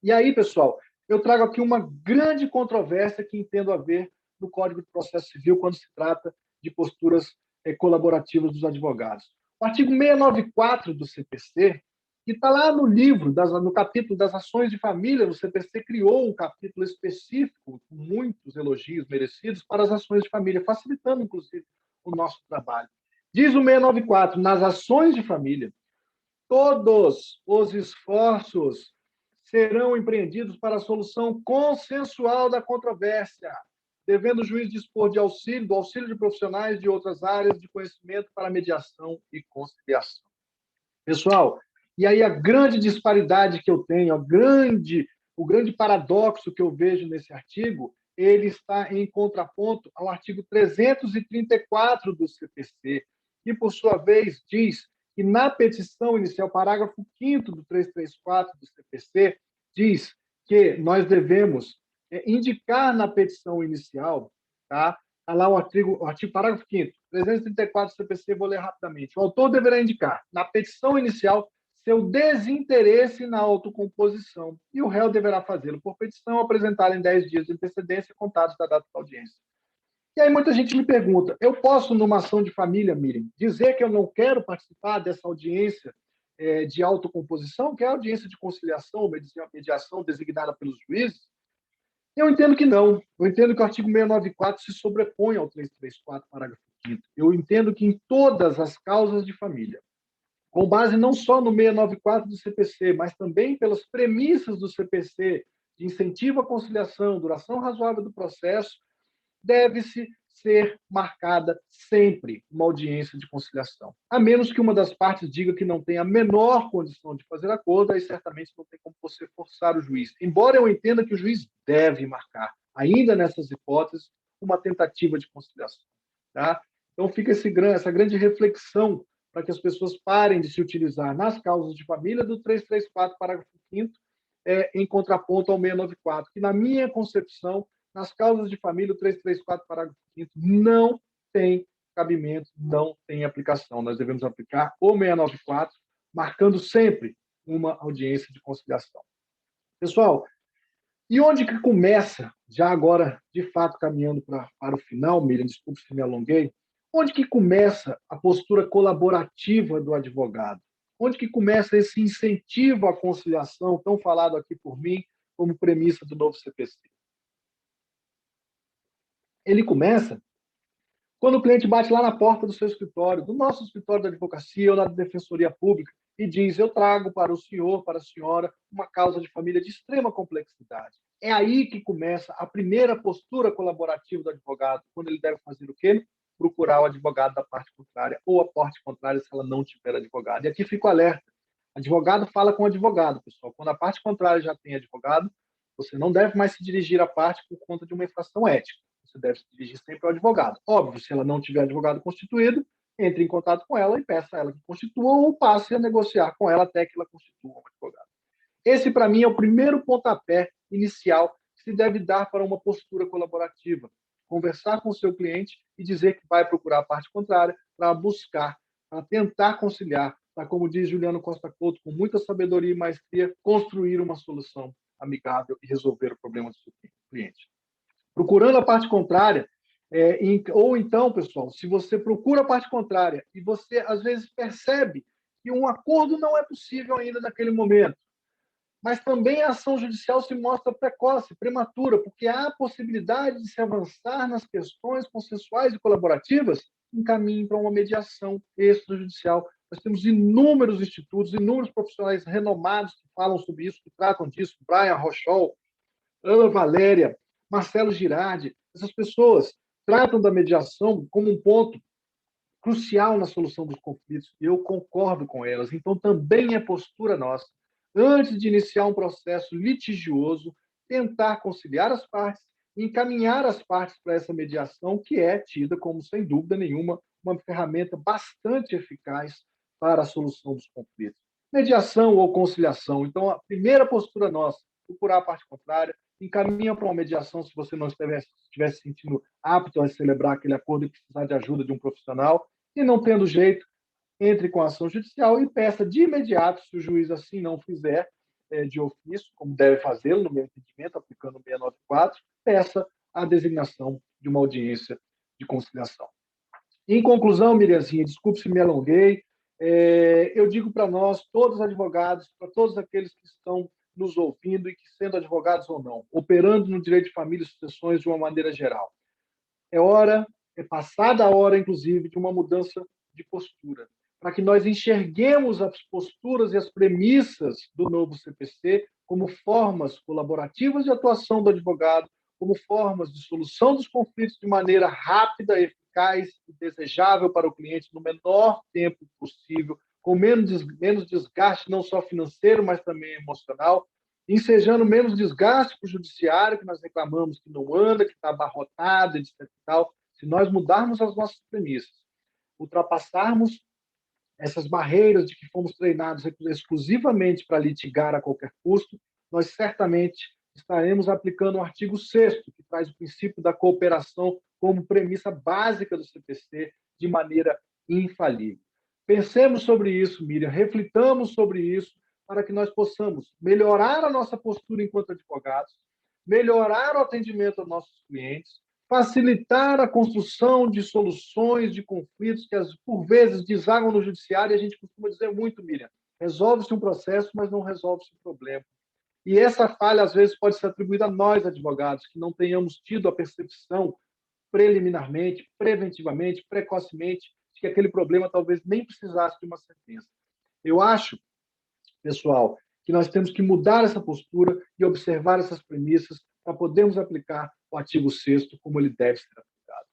E aí, pessoal, eu trago aqui uma grande controvérsia que entendo haver no Código de Processo Civil quando se trata de posturas colaborativas dos advogados. O artigo 694 do CPC, que está lá no livro, no capítulo das ações de família. O CPC criou um capítulo específico, com muitos elogios merecidos, para as ações de família, facilitando, inclusive, o nosso trabalho. Diz o 694, nas ações de família, todos os esforços serão empreendidos para a solução consensual da controvérsia, devendo o juiz dispor do auxílio de profissionais de outras áreas de conhecimento para mediação e conciliação. Pessoal, e aí a grande disparidade que eu tenho, o grande paradoxo que eu vejo nesse artigo, ele está em contraponto ao artigo 334 do CPC, que, por sua vez, diz que na petição inicial, parágrafo 5º do 334 do CPC, diz que nós devemos indicar na petição inicial, tá? Está lá o artigo parágrafo 5º, 334 do CPC, vou ler rapidamente. O autor deverá indicar, na petição inicial, seu desinteresse na autocomposição, e o réu deverá fazê-lo por petição, apresentar em 10 dias de antecedência, contados da data da audiência. E aí muita gente me pergunta, eu posso, numa ação de família, Miriam, dizer que eu não quero participar dessa audiência de autocomposição, que é a audiência de conciliação, mediação designada pelos juízes? Eu entendo que não. Eu entendo que o artigo 694 se sobrepõe ao 334, parágrafo 5º. Eu entendo que em todas as causas de família, com base não só no 694 do CPC, mas também pelas premissas do CPC de incentivo à conciliação, duração razoável do processo, deve-se ser marcada sempre uma audiência de conciliação. A menos que uma das partes diga que não tem a menor condição de fazer acordo, aí certamente não tem como você forçar o juiz. Embora eu entenda que o juiz deve marcar, ainda nessas hipóteses, uma tentativa de conciliação. Tá? Então fica essa grande reflexão para que as pessoas parem de se utilizar nas causas de família do 334, parágrafo 5º, em contraponto ao 694, que, na minha concepção, nas causas de família, o 334, parágrafo 5º, não tem cabimento, não tem aplicação. Nós devemos aplicar o 694, marcando sempre uma audiência de conciliação. Pessoal, e onde que começa, já agora, de fato, caminhando para o final, Miriam, desculpe se me alonguei, onde que começa a postura colaborativa do advogado? Onde que começa esse incentivo à conciliação, tão falado aqui por mim, como premissa do novo CPC? Ele começa quando o cliente bate lá na porta do seu escritório, do nosso escritório da advocacia ou da Defensoria Pública, e diz, eu trago para o senhor, para a senhora, uma causa de família de extrema complexidade. É aí que começa a primeira postura colaborativa do advogado, quando ele deve fazer o quê? Procurar o advogado da parte contrária, ou a parte contrária se ela não tiver advogado. E aqui fica o alerta. Advogado fala com advogado, pessoal. Quando a parte contrária já tem advogado, você não deve mais se dirigir à parte por conta de uma infração ética. Você deve se dirigir sempre ao advogado. Óbvio, se ela não tiver advogado constituído, entre em contato com ela e peça a ela que constitua ou passe a negociar com ela até que ela constitua um advogado. Esse, para mim, é o primeiro pontapé inicial que se deve dar para uma postura colaborativa. Conversar com o seu cliente e dizer que vai procurar a parte contrária para buscar, para tentar conciliar, para, como diz Juliano Costa Couto, com muita sabedoria e maestria, construir uma solução amigável e resolver o problema do seu cliente. Procurando a parte contrária, ou então, pessoal, se você procura a parte contrária e você, às vezes, percebe que um acordo não é possível ainda naquele momento, mas também a ação judicial se mostra precoce, prematura, porque há a possibilidade de se avançar nas questões consensuais e colaborativas, encaminhe para uma mediação extrajudicial. Nós temos inúmeros institutos, inúmeros profissionais renomados que falam sobre isso, que tratam disso, Brian Rochol, Ana Valéria, Marcelo Girardi. Essas pessoas tratam da mediação como um ponto crucial na solução dos conflitos, e eu concordo com elas. Então, também é postura nossa, antes de iniciar um processo litigioso, tentar conciliar as partes e encaminhar as partes para essa mediação, que é tida como, sem dúvida nenhuma, uma ferramenta bastante eficaz para a solução dos conflitos. Mediação ou conciliação. Então, a primeira postura nossa, procurar a parte contrária, encaminha para uma mediação se você não estivesse se sentindo apto a celebrar aquele acordo e precisar de ajuda de um profissional, e não tendo jeito, entre com a ação judicial e peça de imediato, se o juiz assim não fizer, de ofício, como deve fazê-lo no meu entendimento, aplicando o 694, peça a designação de uma audiência de conciliação. Em conclusão, Miriamzinha, desculpe se me alonguei, Eu digo para nós, todos os advogados, para todos aqueles que estão nos ouvindo e que, sendo advogados ou não, operando no direito de família e sucessões de uma maneira geral, é passada a hora, inclusive, de uma mudança de postura, para que nós enxerguemos as posturas e as premissas do novo CPC como formas colaborativas de atuação do advogado, como formas de solução dos conflitos de maneira rápida, eficaz e desejável para o cliente no menor tempo possível, com menos desgaste, não só financeiro, mas também emocional, ensejando menos desgaste para o judiciário, que nós reclamamos que não anda, que está abarrotado, etc. Se nós mudarmos as nossas premissas, ultrapassarmos essas barreiras de que fomos treinados exclusivamente para litigar a qualquer custo, nós certamente estaremos aplicando o artigo 6º, que traz o princípio da cooperação como premissa básica do CPC de maneira infalível. Pensemos sobre isso, Miriam, reflitamos sobre isso para que nós possamos melhorar a nossa postura enquanto advogados, melhorar o atendimento aos nossos clientes, facilitar a construção de soluções de conflitos que, por vezes, desagam no judiciário, e a gente costuma dizer muito, Miriam, resolve-se um processo, mas não resolve-se um problema. E essa falha, às vezes, pode ser atribuída a nós, advogados, que não tenhamos tido a percepção preliminarmente, preventivamente, precocemente, de que aquele problema talvez nem precisasse de uma sentença. Eu acho, pessoal, que nós temos que mudar essa postura e observar essas premissas para podermos aplicar o artigo 6º como ele deve ser aplicado.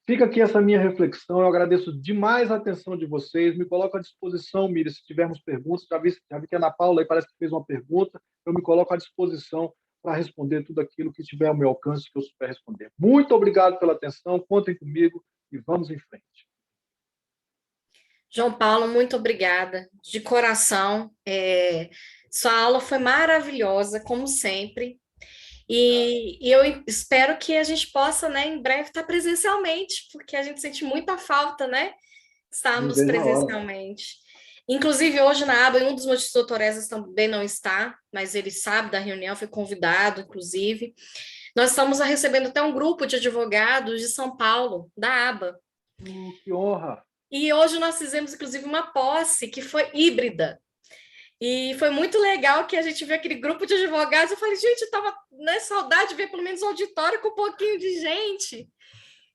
Fica aqui essa minha reflexão, eu agradeço demais a atenção de vocês, me coloco à disposição, Miriam, se tivermos perguntas, já vi que a Ana Paula aí parece que fez uma pergunta, eu me coloco à disposição para responder tudo aquilo que tiver ao meu alcance, que eu souber responder. Muito obrigado pela atenção, contem comigo e vamos em frente. João Paulo, muito obrigada, de coração. Sua aula foi maravilhosa, como sempre. E eu espero que a gente possa, né, em breve, estar presencialmente, porque a gente sente muita falta, né? Estarmos presencialmente. Inclusive, hoje na aba, um dos meus doutoreses também não está, mas ele sabe da reunião, foi convidado, inclusive. Nós estamos recebendo até um grupo de advogados de São Paulo, da aba. Que honra! E hoje nós fizemos, inclusive, uma posse que foi híbrida. E foi muito legal que a gente viu aquele grupo de advogados. Eu falei, gente, eu estava saudade de ver pelo menos um auditório com um pouquinho de gente.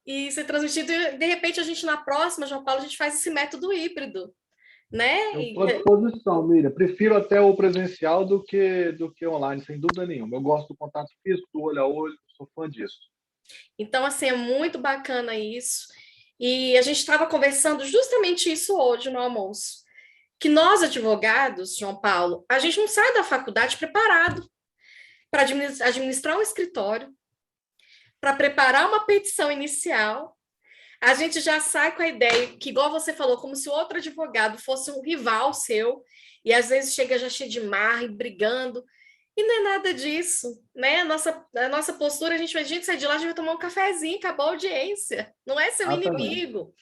E ser transmitido. E, de repente, a gente, na próxima, João Paulo, a gente faz esse método híbrido. Né? Eu estou à disposição, Miriam. Prefiro até o presencial do que online, sem dúvida nenhuma. Eu gosto do contato físico, do olho a olho, sou fã disso. Então, assim, é muito bacana isso. E a gente estava conversando justamente isso hoje no almoço. Que nós, advogados, João Paulo, a gente não sai da faculdade preparado para administrar um escritório, para preparar uma petição inicial. A gente já sai com a ideia que, igual você falou, como se o outro advogado fosse um rival seu, e às vezes chega já cheio de marra e brigando, e não é nada disso, né? A nossa postura, a gente sai de lá, a gente vai tomar um cafezinho, acabou a audiência, não é seu inimigo.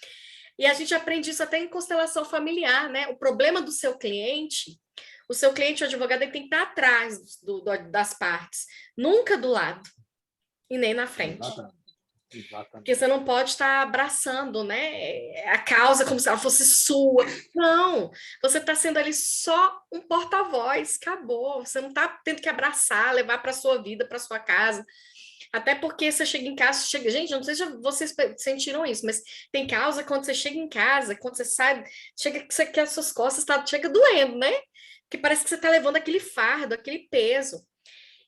E a gente aprende isso até em constelação familiar, né? O problema do seu cliente, o advogado, ele tem que estar atrás das partes, nunca do lado, e nem na frente. Exatamente. Porque você não pode estar abraçando, né, a causa como se ela fosse sua. Não, você está sendo ali só um porta-voz, acabou. Você não está tendo que abraçar, levar para a sua vida, para a sua casa. Até porque você chega em casa, gente, não sei se vocês sentiram isso, mas tem causa quando você chega em casa, quando você sai, chega que as suas costas chega doendo, né? Que parece que você está levando aquele fardo, aquele peso.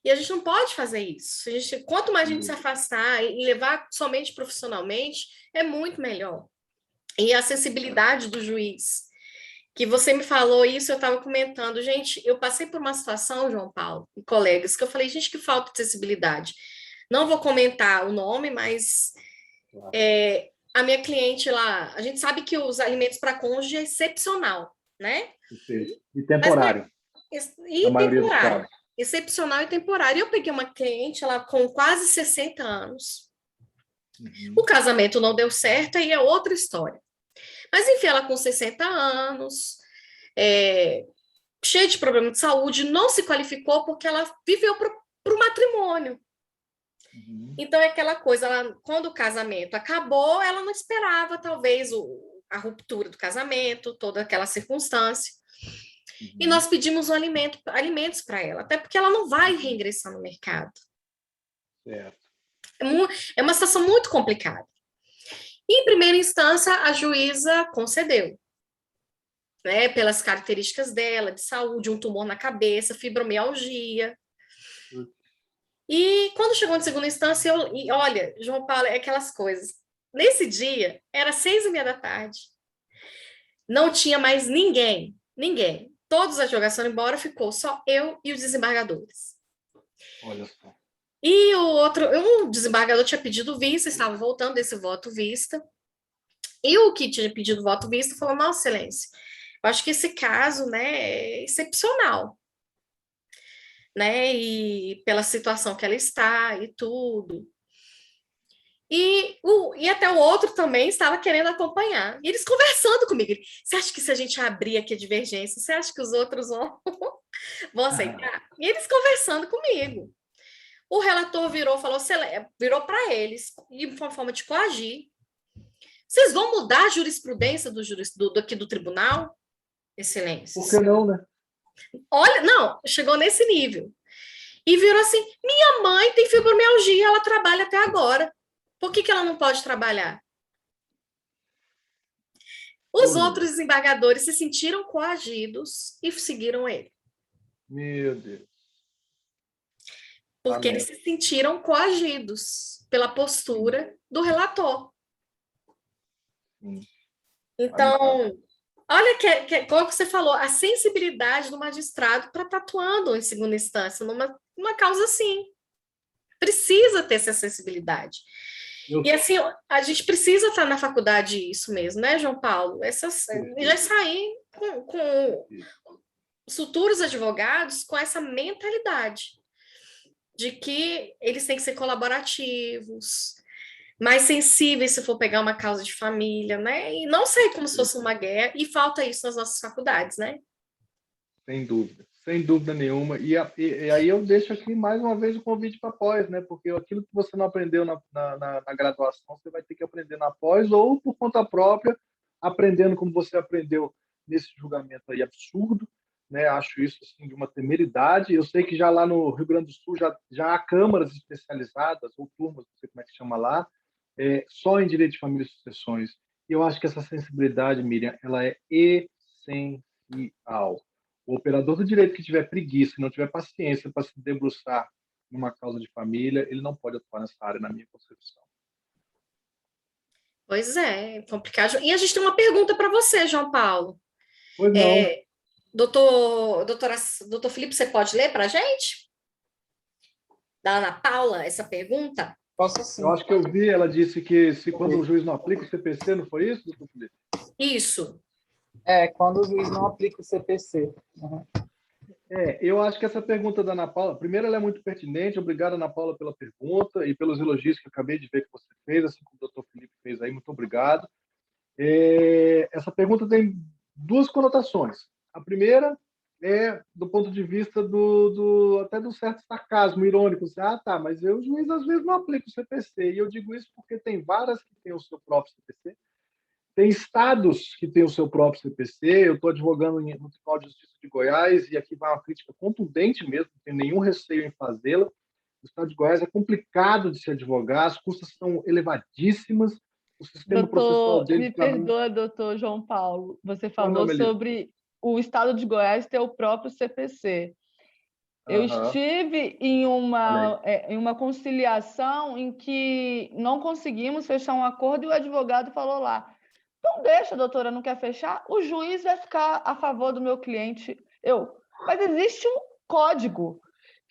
E a gente não pode fazer isso. Quanto mais a gente se afastar e levar somente profissionalmente, é muito melhor. E a acessibilidade do juiz, que você me falou isso, eu estava comentando. Gente, eu passei por uma situação, João Paulo, e colegas, que eu falei, gente, que falta de acessibilidade. Não vou comentar o nome, mas a minha cliente lá, a gente sabe que os alimentos para cônjuge é excepcional, né? E temporário. E temporário. Excepcional e temporário. Eu peguei uma cliente ela com quase 60 anos. O casamento não deu certo, aí é outra história. Mas, enfim, ela com 60 anos, cheia de problema de saúde, não se qualificou porque ela viveu para o matrimônio. Então, é aquela coisa, quando o casamento acabou, ela não esperava, talvez, o a ruptura do casamento, toda aquela circunstância. E nós pedimos alimentos para ela, até porque ela não vai reingressar no mercado. Certo. É uma situação muito complicada. E, em primeira instância, a juíza concedeu, né, pelas características dela, de saúde, um tumor na cabeça, fibromialgia. E quando chegou em segunda instância, olha, João Paulo, é aquelas coisas. Nesse dia, era 6:30 da tarde. Não tinha mais ninguém. Todos os advogados foram embora, ficou só eu e os desembargadores. Olha só. E um desembargador tinha pedido vista, estava voltando desse voto vista. E o que tinha pedido voto vista falou: Nossa Excelência, eu acho que esse caso, né, é excepcional, né, e pela situação que ela está e tudo. E até o outro também estava querendo acompanhar. E eles conversando comigo. Você acha que se a gente abrir aqui a divergência, você acha que os outros vão aceitar? E eles conversando comigo. O relator virou para eles, de uma forma de coagir. Vocês vão mudar a jurisprudência aqui do tribunal? Excelência. Por que não, né? Olha, não, chegou nesse nível. E virou assim: minha mãe tem fibromialgia, ela trabalha até agora. Por que ela não pode trabalhar? Os outros desembargadores se sentiram coagidos e seguiram ele. Meu Deus. Porque eles se sentiram coagidos pela postura do relator. Então, olha como você falou, a sensibilidade do magistrado para estar atuando em segunda instância numa causa assim. Precisa ter essa sensibilidade. E assim, a gente precisa estar na faculdade isso mesmo, né, João Paulo? Já sair com os futuros advogados com essa mentalidade de que eles têm que ser colaborativos, mais sensíveis se for pegar uma causa de família, né? E não sair como se fosse uma guerra, e falta isso nas nossas faculdades, né? Sem dúvida nenhuma. E aí eu deixo aqui mais uma vez o convite para a pós, né? Porque aquilo que você não aprendeu na graduação, você vai ter que aprender na pós ou por conta própria, aprendendo como você aprendeu nesse julgamento aí absurdo, né? Acho isso assim, de uma temeridade. Eu sei que já lá no Rio Grande do Sul já há câmaras especializadas, ou turmas, não sei como é que chama lá, só em direito de família e sucessões. E eu acho que essa sensibilidade, Miriam, ela é essencial. O operador do direito que tiver preguiça e não tiver paciência para se debruçar numa causa de família, ele não pode atuar nessa área, na minha concepção. Pois é complicado. E a gente tem uma pergunta para você, João Paulo. Pois não. Doutor Felipe, você pode ler para a gente? Da Ana Paula, essa pergunta? Posso sim. Eu acho que eu vi, ela disse que quando o juiz não aplica o CPC, não foi isso, doutor Felipe? Isso. Quando o juiz não aplica o CPC. Uhum. Eu acho que essa pergunta da Ana Paula, primeiro, ela é muito pertinente. Obrigado, Ana Paula, pela pergunta e pelos elogios que eu acabei de ver que você fez, assim como o doutor Felipe fez aí. Muito obrigado. Essa pergunta tem duas conotações. A primeira é do ponto de vista até do certo sarcasmo irônico. Tá, mas o juiz às vezes não aplica o CPC. E eu digo isso porque tem varas que têm o seu próprio CPC, tem estados que têm o seu próprio CPC. Eu estou advogando no Tribunal de Justiça de Goiás, e aqui vai uma crítica contundente mesmo, não tenho nenhum receio em fazê-la. O estado de Goiás é complicado de se advogar, as custas são elevadíssimas, o sistema processual dele... Me perdoa, doutor João Paulo, você falou sobre o estado de Goiás ter o próprio CPC. Eu estive em uma conciliação em que não conseguimos fechar um acordo e o advogado falou lá: não deixa, doutora, não quer fechar? O juiz vai ficar a favor do meu cliente. Mas existe um código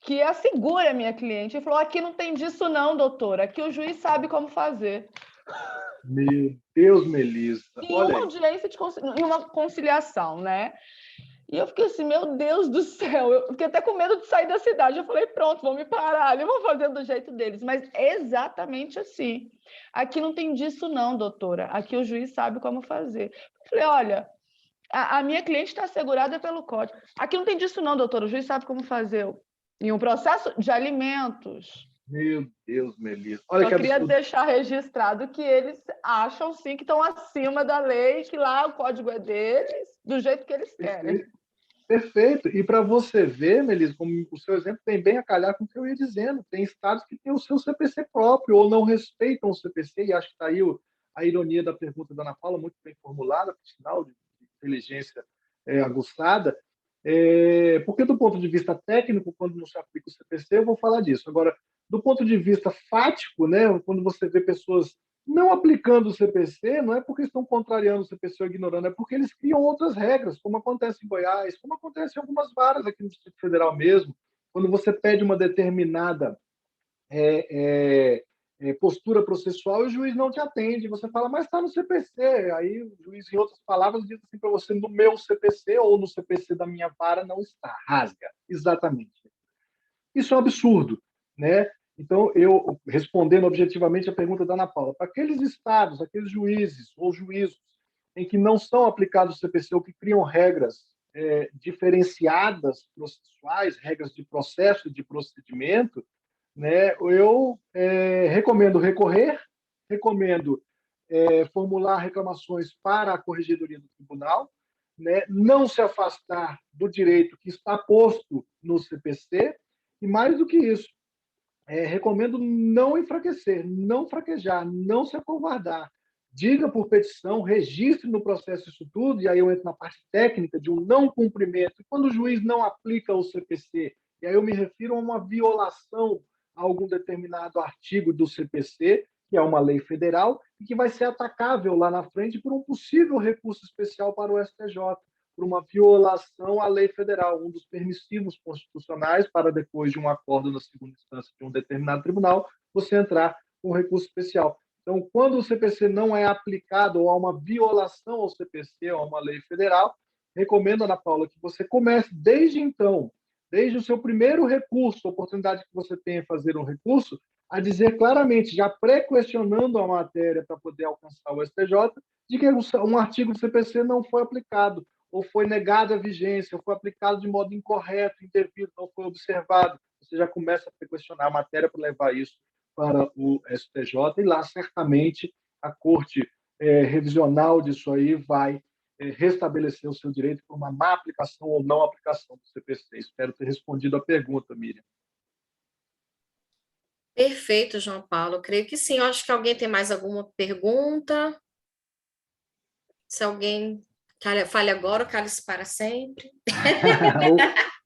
que assegura a minha cliente. Ele falou: aqui não tem disso não, doutora. Aqui o juiz sabe como fazer. Meu Deus, Melissa. Em uma audiência, em uma conciliação, né? E eu fiquei assim, meu Deus do céu, eu fiquei até com medo de sair da cidade. Eu falei, pronto, vão me parar ali, vão fazer do jeito deles. Mas é exatamente assim. Aqui não tem disso não, doutora. Aqui o juiz sabe como fazer. Eu falei, olha, a minha cliente está assegurada pelo código. Aqui não tem disso não, doutora. O juiz sabe como fazer. Em um processo de alimentos, Meu Deus, Melissa. Olha Só que queria absurdo. deixar registrado que eles acham, sim, que estão acima da lei, que lá o código é deles, do jeito que eles querem. Perfeito. E para você ver, Melissa, como o seu exemplo tem bem a calhar com o que eu ia dizendo. Tem estados que têm o seu CPC próprio ou não respeitam o CPC, e acho que está aí a ironia da pergunta da Ana Paula, muito bem formulada, por sinal, de inteligência aguçada. Porque, do ponto de vista técnico, quando não se aplica o CPC, eu vou falar disso. Agora, do ponto de vista fático, né, quando você vê pessoas não aplicando o CPC, não é porque estão contrariando o CPC ou ignorando, é porque eles criam outras regras, como acontece em Goiás, como acontece em algumas varas aqui no Distrito Federal mesmo. Quando você pede uma determinada postura processual e o juiz não te atende, você fala, mas está no CPC. Aí o juiz, em outras palavras, diz assim para você, no meu CPC ou no CPC da minha vara não está, rasga. Exatamente. Isso é um absurdo, né? Então, eu, respondendo objetivamente a pergunta da Ana Paula, para aqueles estados, aqueles juízes ou juízos em que não são aplicados o CPC ou que criam regras diferenciadas processuais, regras de processo e de procedimento, né, eu recomendo recorrer, recomendo formular reclamações para a Corregedoria do Tribunal, né, não se afastar do direito que está posto no CPC, e mais do que isso, recomendo não enfraquecer, não fraquejar, não se acovardar. Diga por petição, registre no processo isso tudo, e aí eu entro na parte técnica de um não cumprimento. Quando o juiz não aplica o CPC, e aí eu me refiro a uma violação a algum determinado artigo do CPC, que é uma lei federal, e que vai ser atacável lá na frente por um possível recurso especial para o STJ, por uma violação à lei federal, um dos permissivos constitucionais para, depois de um acordo na segunda instância de um determinado tribunal, você entrar com um recurso especial. Então, quando o CPC não é aplicado ou há uma violação ao CPC, ou a uma lei federal, recomendo, Ana Paula, que você comece desde então, desde o seu primeiro recurso, a oportunidade que você tem em fazer um recurso, a dizer claramente, já pré-questionando a matéria para poder alcançar o STJ, de que um artigo do CPC não foi aplicado, ou foi negada a vigência, ou foi aplicado de modo incorreto, indevido, não foi observado. Você já começa a questionar a matéria para levar isso para o STJ, e lá certamente a Corte revisional disso aí vai restabelecer o seu direito por uma má aplicação ou não aplicação do CPC. Espero ter respondido a pergunta, Miriam. Perfeito, João Paulo. Eu creio que sim. Eu acho que alguém tem mais alguma pergunta. Se alguém fale agora, cale-se para sempre.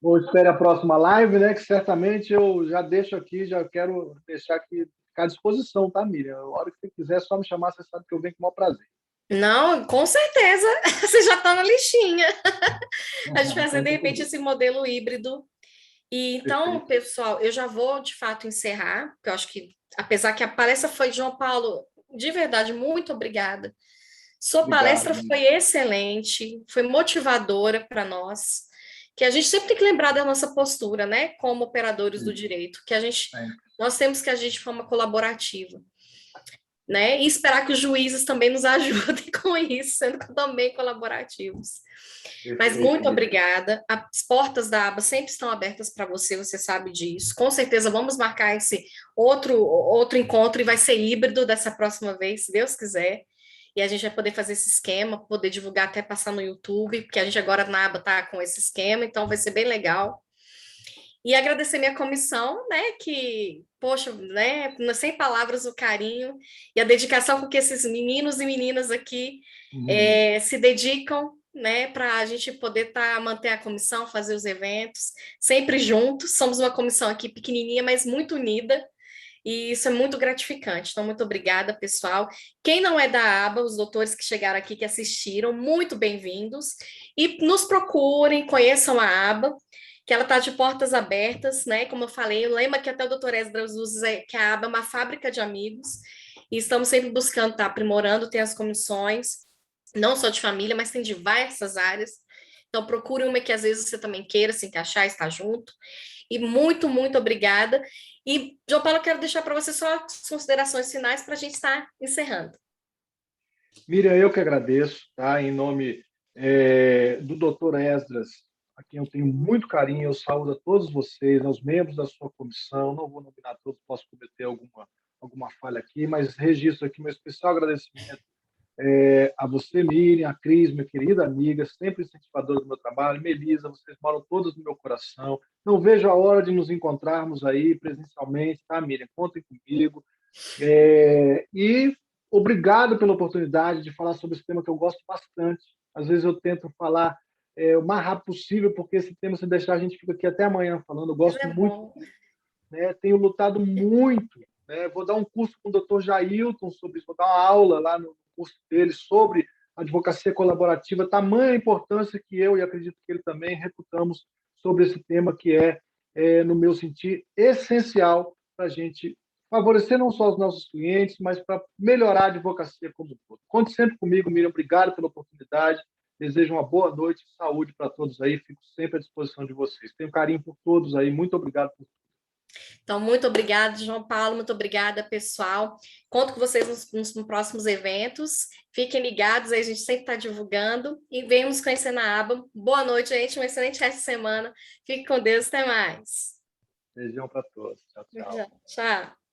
ou espere a próxima live, né? Que certamente eu já deixo aqui, já quero deixar aqui, ficar à disposição, tá, Miriam? A hora que você quiser, é só me chamar, você sabe que eu venho com o maior prazer. Não, com certeza. Você já está na listinha. A gente vai fazer, de repente, esse modelo híbrido. E então, pessoal, eu já vou, de fato, encerrar, porque eu acho que, apesar que a palestra foi de João Paulo, de verdade, muito obrigada. Sua palestra foi excelente, foi motivadora para nós, que a gente sempre tem que lembrar da nossa postura, né, como operadores do direito, que nós temos que agir de forma colaborativa, né, e esperar que os juízes também nos ajudem com isso, sendo também colaborativos. Mas muito obrigada. As portas da aba sempre estão abertas para você, você sabe disso. Com certeza vamos marcar esse outro encontro e vai ser híbrido dessa próxima vez, se Deus quiser. E a gente vai poder fazer esse esquema, poder divulgar até passar no YouTube, porque a gente agora na aba está com esse esquema, então vai ser bem legal. E agradecer minha comissão, né, que, poxa, né, sem palavras o carinho e a dedicação com que esses meninos e meninas aqui se dedicam, né, para a gente poder manter a comissão, fazer os eventos, sempre juntos. Somos uma comissão aqui pequenininha, mas muito unida, e isso é muito gratificante. Então, muito obrigada, pessoal. Quem não é da aba, os doutores que chegaram aqui, que assistiram, muito bem-vindos. E nos procurem, conheçam a aba, que ela está de portas abertas, né? Como eu falei, o lema que até o doutor Esdras usa é que a aba é uma fábrica de amigos, e estamos sempre buscando estar aprimorando, ter as comissões, não só de família, mas tem diversas áreas. Então, procure uma que às vezes você também queira se encaixar, estar junto. E muito, muito obrigada. E, João Paulo, eu quero deixar para você só as considerações finais para a gente estar encerrando. Miriam, eu que agradeço, tá? Em nome do doutor Esdras, a quem eu tenho muito carinho. Eu saúdo a todos vocês, aos membros da sua comissão. Não vou nominar todos, posso cometer alguma falha aqui, mas registro aqui meu especial agradecimento a você, Miriam, a Cris, minha querida amiga, sempre incentivadora do meu trabalho, Melisa, vocês moram todos no meu coração. Não vejo a hora de nos encontrarmos aí presencialmente, tá, Miriam? Contem comigo. E obrigado pela oportunidade de falar sobre esse tema que eu gosto bastante. Às vezes eu tento falar o mais rápido possível, porque esse tema, se deixar, a gente fica aqui até amanhã falando. Eu gosto muito, né? Tenho lutado muito. Vou dar um curso com o Dr. Jailton sobre isso, vou dar uma aula lá no curso dele sobre advocacia colaborativa, tamanha importância que eu, e acredito que ele também, reputamos sobre esse tema que no meu sentir, essencial para a gente favorecer não só os nossos clientes, mas para melhorar a advocacia como um todo. Conte sempre comigo, Miriam, obrigado pela oportunidade, desejo uma boa noite, saúde para todos aí, fico sempre à disposição de vocês. Tenho carinho por todos aí, muito obrigado por tudo. Então, muito obrigada, João Paulo, muito obrigada, pessoal. Conto com vocês nos próximos eventos. Fiquem ligados, aí a gente sempre está divulgando. E venhamos conhecer na aba. Boa noite, gente. Um excelente resto de semana. Fique com Deus, até mais. Beijão para todos. Tchau, tchau. Tchau.